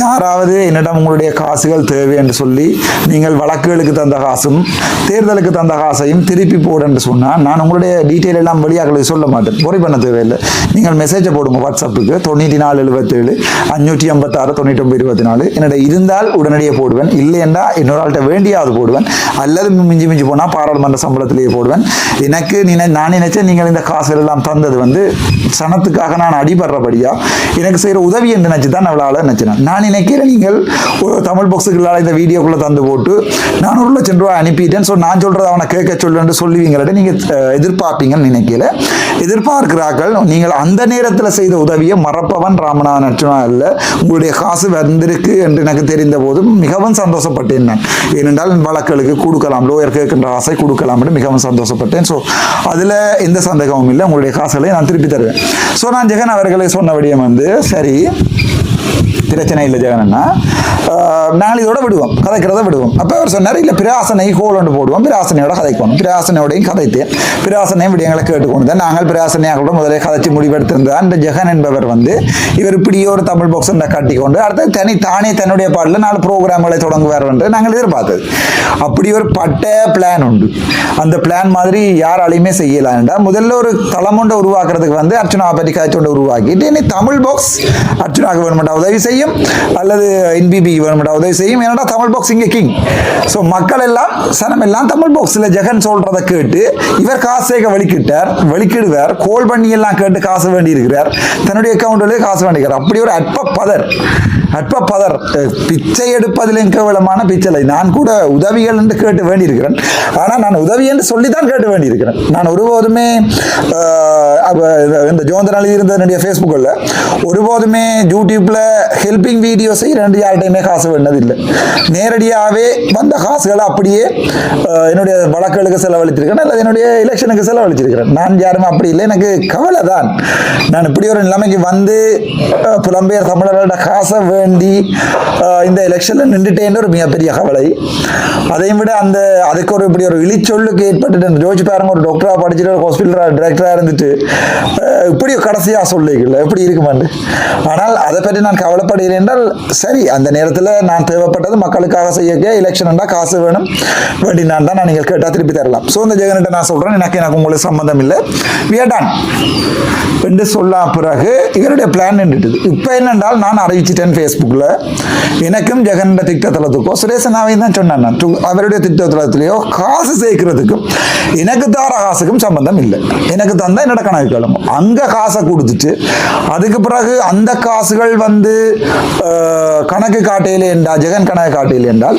யாராவது என்னிடம் உங்களுடைய காசுகள் தேவை என்று சொல்லி நீங்கள் வழக்குகளுக்கு தந்த காசும் தேர்தலுக்கு தந்த காசையும் திருப்பி போடு என்று சொன்னால் நான் உங்களுடைய டீட்டெயில் எல்லாம் வெளியாக்களுக்கு சொல்ல மாட்டேன், பொறி பண்ண தேவையில்லை. நீங்கள் மெசேஜை போடுங்க வாட்ஸ்அப்புக்கு 9477 586 9924. என்னிட இருந்தால் உடனடியே போடுவேன், இல்லை என்றால் இன்னொரு ஆள்கிட்ட வேண்டியாவது போடுவேன், அல்லது மிஞ்சி போனால் பாராளுமன்ற சம்பளத்திலேயே போடுவேன். எனக்கு நான் நினைச்சேன் நீங்கள் இந்த காசுகள் எல்லாம் தந்தது சனத்துக்காக நான் அடிபடுறபடியா எனக்கு செய்கிற உதவி என்று நினைச்சு தான் அவ்வளோ நினைச்சேன். நான் நினைக்கிறேன் நீங்கள் ஒரு தமிழ் பாக்ஸுக்குள்ளால இந்த வீடியோக்குள்ளே தந்து போட்டு நான் 1 லட்சம் ரூபாய் அனுப்பிட்டேன், ஸோ நான் சொல்கிறத அவனை கேட்க சொல்லுன்னு சொல்லுவீங்களே நீங்கள் எதிர்பார்ப்பீங்கன்னு நினைக்கல. எதிர்பார்க்கிறார்கள் நீங்கள் அந்த நேரத்தில் செய்த உதவியை மறப்பவன் ராமநாதன் அர்ச்சனா அல்ல. உங்களுடைய காசு வந்திருக்கு என்று எனக்கு தெரிந்த போதும் மிகவும் சந்தோஷப்பட்டேன் நான். ஏனென்றால் வழக்குகளுக்கு கொடுக்கலாம், லோயர் கேட்கின்ற ஆசை கொடுக்கலாம் என்று மிகவும் சந்தோஷப்பட்டேன். ஸோ அதில் எந்த சந்தேகமும் இல்லை, உங்களுடைய காசுகளை நான் திருப்பி தருவேன். ஸோ நான் ஜெகன் அவர்களை சொன்ன விடயம் சரி பிரச்சனை இல்லை ஜெகன்னா, நாங்கள் இதோட விடுவோம், கதைக்கிறத விடுவோம். அப்போ அவர் சொன்னார், இல்லை பிராசனை கோல் போடுவோம், பிராசனையோட கதைக்கணும். பிராசனையோடையும் கதைத்தேன், பிராசனையும் விடயங்களை கேட்டுக்கொண்டு நாங்கள் பிராசனையாக முதலே கதைச்சி முடிவெடுத்திருந்தார். அந்த ஜெகன் என்பவர் இவர் இப்படியே ஒரு தமிழ் பாக்ஸ் கட்டிக்கொண்டு அடுத்து தானே தன்னுடைய பாடலில் 4 ப்ரோக்ராம்களை தொடங்குவார் என்று நாங்கள் எதிர்பார்த்தது. அப்படி ஒரு பட்ட பிளான் உண்டு. அந்த பிளான் மாதிரி யாராலையுமே செய்யலாம்டா. முதல்ல ஒரு தளம் ஒன்றை உருவாக்குறதுக்கு அர்ச்சனா பற்றி காய்ச்சி ஒன்று உருவாக்கிட்டு இனி தமிழ் பாக்ஸ் அர்ச்சனாவுக்கு வேணுமெண்டா உதவி செய்யும், அல்லது என்பிபி வேணுமெண்டா உதவி செய்யும். ஏன்னா தமிழ் பாக்ஸ் இங்கே கிங். ஸோ மக்கள் எல்லாம் சனம் எல்லாம் தமிழ் பாக்ஸில் ஜெகன் சொல்றதை கேட்டு இவர் காசு சேர்க்க வெளிக்கிடுவார், கோல் பண்ணி எல்லாம் கேட்டு காசு வேண்டி இருக்கிறார், தன்னுடைய அக்கௌண்ட்லேயே காசு வேண்டிக்கிறார். அப்படி ஒரு அற்ப பதர் பிச்சை எடுப்பதில் கேவலமான பிச்சை. நான் கூட உதவிகள் என்று கேட்டு வேண்டியிருக்கிறேன், ஆனால் நான் உதவி என்று சொல்லித்தான் கேட்டு வேண்டியிருக்கிறேன். நான் ஒருபோதுமே இந்த ஜோந்தனாலி இருந்த என்னுடைய ஃபேஸ்புக்கில் ஒருபோதுமே யூடியூப்ல ஹெல்பிங் வீடியோ செய்ய 2 யார்கிட்டையுமே காசு வேண்டதில்லை. நேரடியாகவே வந்த காசுகளை அப்படியே என்னுடைய வழக்குகளுக்கு செலவழிச்சிருக்கிறேன், அல்லது என்னுடைய எலெக்ஷனுக்கு செலவழிச்சிருக்கிறேன். நான் யாருமே அப்படி இல்லை. எனக்கு கவலை தான், நான் இப்படி ஒரு நிலைமைக்கு புலம்பெயர் தமிழர்களோட காசை வேண்டி இந்த எலெக்ஷன்ல நின்றுட்டேன்னு ஒரு மிகப்பெரிய கவலை. அதையும் விட அதுக்கு இப்படி ஒரு இழிச்சொல்லுக்கு ஏற்பட்டு ஜோதிச்சு பாருங்க, ஒரு டாக்டரா படிச்சுட்டு ஒரு ஹாஸ்பிட்டல் டைரக்டரா இருந்துட்டு இப்படி கடைசியா சொல்லிக்கல எப்படி இருக்குமாண்டு. ஆனால் அதை பற்றி நான் கவலைப்படுகிறேன் என்றால் சரி, அந்த நேரத்தில் நான் தேவைப்பட்டது மக்களுக்காக செய்ய எலெக்ஷன் காசு வேணும் வேண்டி நான் தான் நீங்கள் கேட்டால் திருப்பி தரலாம். ஸோ இந்த ஜெகன்கிட்ட நான் சொல்றேன், எனக்கு உங்களுக்கு சம்மந்தம் இல்லை, we are done என்று சொல்ல பிறகு இவருடைய பிளான் நின்றுட்டுது. இப்போ என்னென்றால் நான் அறிவிச்சிட்டேன் ஃபேஸ்புக்கில், எனக்கும் ஜெகன் திட்டத்தளத்துக்கோ சுரேசனாவையும் தான் சொன்னேன். நான் அவருடைய திட்டத்தளத்திலேயோ காசு சேர்க்கிறதுக்கும் எனக்கு தார காசுக்கும் சம்பந்தம் இல்லை. எனக்கு தந்தா என்னோட கணக்கு கிளம்பும். அங்கே காசை கொடுத்துட்டு அதுக்கு பிறகு அந்த காசுகள் கணக்கு காட்டையில் என்றால் ஜெகன் கணக்கு காட்டையில் என்றால்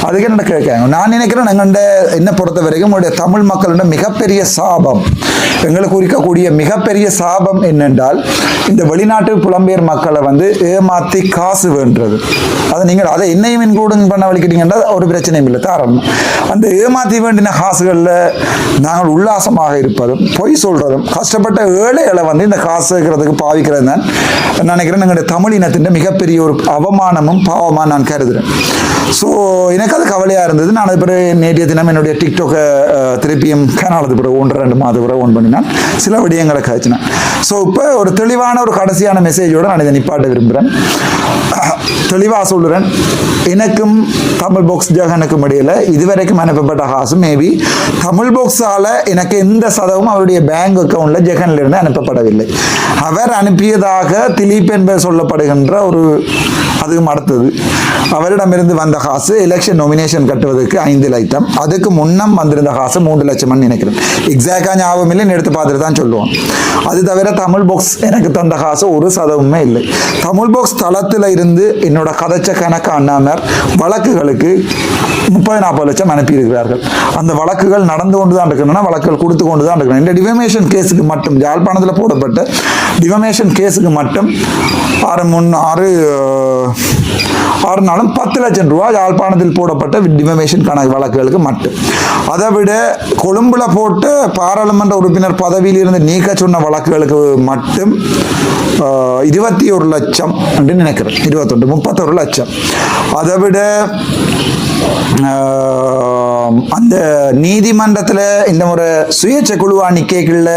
அதுக்கு என்ன கேட்காங்க. நான் நினைக்கிறேன் எங்கள்ட என்னை பொறுத்த வரைக்கும் உங்களுடைய தமிழ் மக்களோட மிகப்பெரிய சாபம், எங்களுக்கு குறிக்கக்கூடிய மிகப்பெரிய சாபம் என்னென்றால் இந்த வெளிநாட்டு புலம்பெயர் மக்களை வந்து ஏமாற்றி காசு வேண்டுறது. அதை நீங்கள் அதை என்னையும் இன்க்ளூடிங் பண்ண வலிக்கிட்டீங்கன்னா ஒரு பிரச்சனையும் இல்லை, தாராளம். அந்த ஏமாற்றி வேண்டின காசுகளில் நாங்கள் உல்லாசமாக இருப்பதும் பொய் சொல்றதும் கஷ்டப்பட்ட ஏழைகளை வந்து இந்த காசு இருக்கிறதுக்கு பாவிக்கிறது தான் நினைக்கிறேன் எங்களுடைய தமிழ் இனத்தின் மிகப்பெரிய ஒரு அவமானமும் பாவமாக நான் கருதுகிறேன். ஸோ எனக்கு அது கவலையாக இருந்தது. நான் அது பிறகு நேற்றைய தினம் என்னுடைய டிக்டாக்கை திருப்பியும் கேனாலது பிறகு 1-2 மாதம் பிறகு ஓன் பண்ணினான், சில விடயங்களை கழிச்சினேன். ஸோ இப்போ ஒரு தெளிவான ஒரு கடைசியான மெசேஜோடு நான் இதை நிப்பாட்ட விரும்புகிறேன். தெளிவாக சொல்லுறேன், எனக்கும் தமிழ் பாக்ஸ் ஜெகனுக்கும் இடையில் இதுவரைக்கும் அனுப்பப்பட்ட காசு மேபி தமிழ் பாக்ஸால் எனக்கு எந்த சதவும் அவருடைய பேங்க் அக்கௌண்ட்டில் ஜெகனிலிருந்து அனுப்பப்படவில்லை. அவர் அனுப்பியதாக திலீப் என்பது சொல்லப்படுகின்ற ஒரு அதுவும் அடுத்தது அவரிடமிருந்து வந்த காசு எலெக்ஷன் நொமினேஷன் கட்டுவதற்கு 5 லட்சம், அதுக்கு முன்னம் வந்திருந்த காசு 3 லட்சம் நினைக்கிறேன். எக்ஸாக்டாக ஞாபகம் இல்லை, எடுத்து பார்த்துட்டு தான் சொல்லுவோம். அது தவிர தமிழ் பாக்ஸ் எனக்கு தந்த காசு 1% இல்லை. தமிழ் பாக்ஸ் தளத்தில் இருந்து என்னோட கதைச்ச கணக்கு அண்ணாமர் வழக்குகளுக்கு 30-40 லட்சம் அனுப்பியிருக்கிறார்கள். அந்த வழக்குகள் நடந்து கொண்டு தான் இருக்கணும்னா வழக்குகள் கொடுத்து கொண்டு தான் இருக்கணும். இந்த டிஃபமேஷன் கேஸுக்கு மட்டும் யாழ்ப்பாணத்தில் போடப்பட்ட டிஃபமேஷன் கேஸுக்கு மட்டும் 6 நாளும் 10 லட்சம் ரூபாய் யாழ்ப்பாணத்தில் போடப்பட்ட டிஃபமேஷன் கணக்கு வழக்குகளுக்கு மட்டும். அதை விட கொழும்புல போட்டு பாராளுமன்ற உறுப்பினர் பதவியில் இருந்து நீக்க சொன்ன வழக்குகளுக்கு மட்டும் 21 லட்சம் என்று நினைக்கிறேன், 31 லட்சம். அதை விட அந்த நீதிமன்றத்தில் இந்த ஒரு சுயேட்சை குழுவா நிக்கைகளில்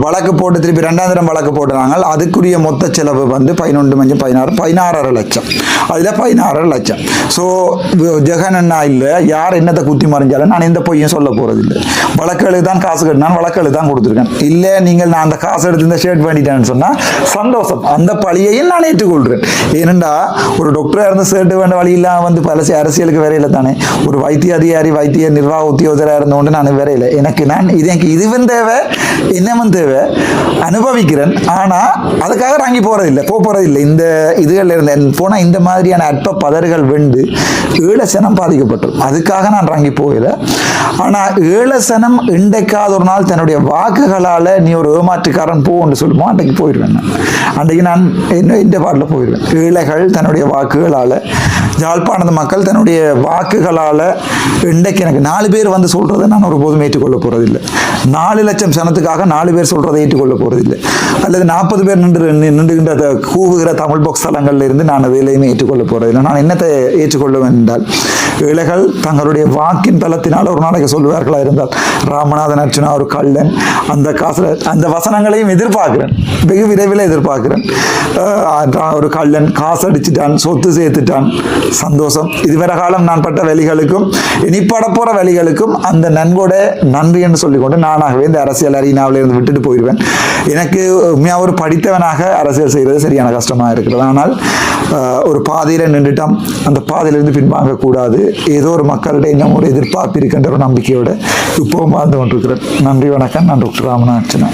வழக்கு போட்டு திருப்பி 2ஆம் தரம் வழக்கு போட்டுறாங்க. அதுக்குரிய மொத்த செலவு வந்து 16 லட்சம். அதில் 16 லட்சம். ஸோ ஜெகன் அண்ணா இல்லை, யார் என்னத்தை குத்தி மறைஞ்சாலும் நான் எந்த பொய்யும் சொல்ல போகிறது இல்லை. வழக்குகளுக்கு தான் காசு கட்டினான், வழக்குகளுக்கு தான் கொடுத்துருக்கேன். இல்லை நீங்கள் நான் அந்த காசு எடுத்து இந்த ஷேர்ட் பண்ணிட்டேன்னு சொன்னால் சந்தோஷம், அந்த பழியையும் நான் ஏற்றுக்கொள்கிறேன். ஏனெண்டா ஒரு டாக்டராக இருந்து ஷேர்ட் வேண்ட வழியெல்லாம் வந்து பல அரசியலுக்கு வரையில தானே, ஒரு வைத்திய அதிகாரி வைத்திய நிர்வாக உத்தியோகராக இருந்தோண்டு நான் வரையில எனக்கு இதுவும் தேவை என்னமும் தேவை அனுபவிக்கிறேன். ஆனால் அதுக்காக வாங்கி போகிறதில்லை. இந்த இதுகளில் இருந்த போனால் இந்த மாதிரியான அற்ப பதறுகள் வெண்டு 7 சனம் பாதிக்கப்பட்டது. அதுக்காக நான் வாங்கி போகல. ஆனால் 7 சனம் இன்றைக்காத ஒரு நாள் தன்னுடைய வாக்குகளால் நீ ஒரு ஏமாற்றுக்காரன் போன்னு சொல்லுமோ அன்றைக்கு போயிடுவேன். அன்றைக்கு நான் இந்த பாட்டில் போயிடுவேன். ஏழைகள் தன்னுடைய வாக்குகளால், யாழ்ப்பாணத்து மக்கள் தன்னுடைய வாக்குகளால் இன்றைக்கு எனக்கு 4 பேர் வந்து சொல்கிறத நான் ஒருபோதும் ஏற்றுக்கொள்ள போகிறதில்லை. 4 லட்சம் சனத்துக்காக 4 பேர் சொல்கிறத ஏற்றுக்கொள்ள போகிறதில்லை. அல்லது 40 பேர் நின்றுகின்ற கூவுகிற தமிழ் பாக்ஸ் தளங்களில் இருந்து நான் எதையுமே ஏற்றுக்கொள்ள போகிறதில்லை. நான் என்னத்தை ஏற்றுக்கொள்ளுவேன் என்றால், ஏழைகள் தங்களுடைய வாக்கின் தளத்தினால் ஒரு நாளைக்கு சொல்லுவார்களா இருந்தால் ராமநாதன் அர்ச்சனா ஒரு கள்ளன், அந்த காசில் அந்த வசனங்களையும் எதிர்பார்க்கிறேன், வெகு விரைவில் எதிர்பார்க்கிறேன். ஒரு கள்ளன் காசு அடிச்சுட்டான், சொத்து சேர்த்துட்டான், சந்தோஷம். இதுவரை காலம் நான் பட்ட வழிகளுக்கும் இனி படப்போற வழிகளுக்கும் அந்த நன்கோட நன்றி என்று சொல்லிக்கொண்டு நானாகவே இந்த அரசியல் அரினாவில் இருந்து விட்டுட்டு போயிடுவேன். எனக்கு உண்மையாக ஒரு படித்தவனாக அரசியல் செய்கிறது சரியான கஷ்டமாக இருக்கிறது. ஆனால் ஒரு பாதையில் நின்றுட்டோம், அந்த பாதையிலிருந்து பின்வாங்கக்கூடாது. ஏதோ ஒரு மக்களிடையே இன்னும் ஒரு எதிர்பார்ப்பு இருக்கின்ற ஒரு நம்பிக்கையோடு இப்போவும் வாழ்ந்து கொண்டிருக்கிறேன். நன்றி, வணக்கம். நான் டாக்டர் ராமநாதன்.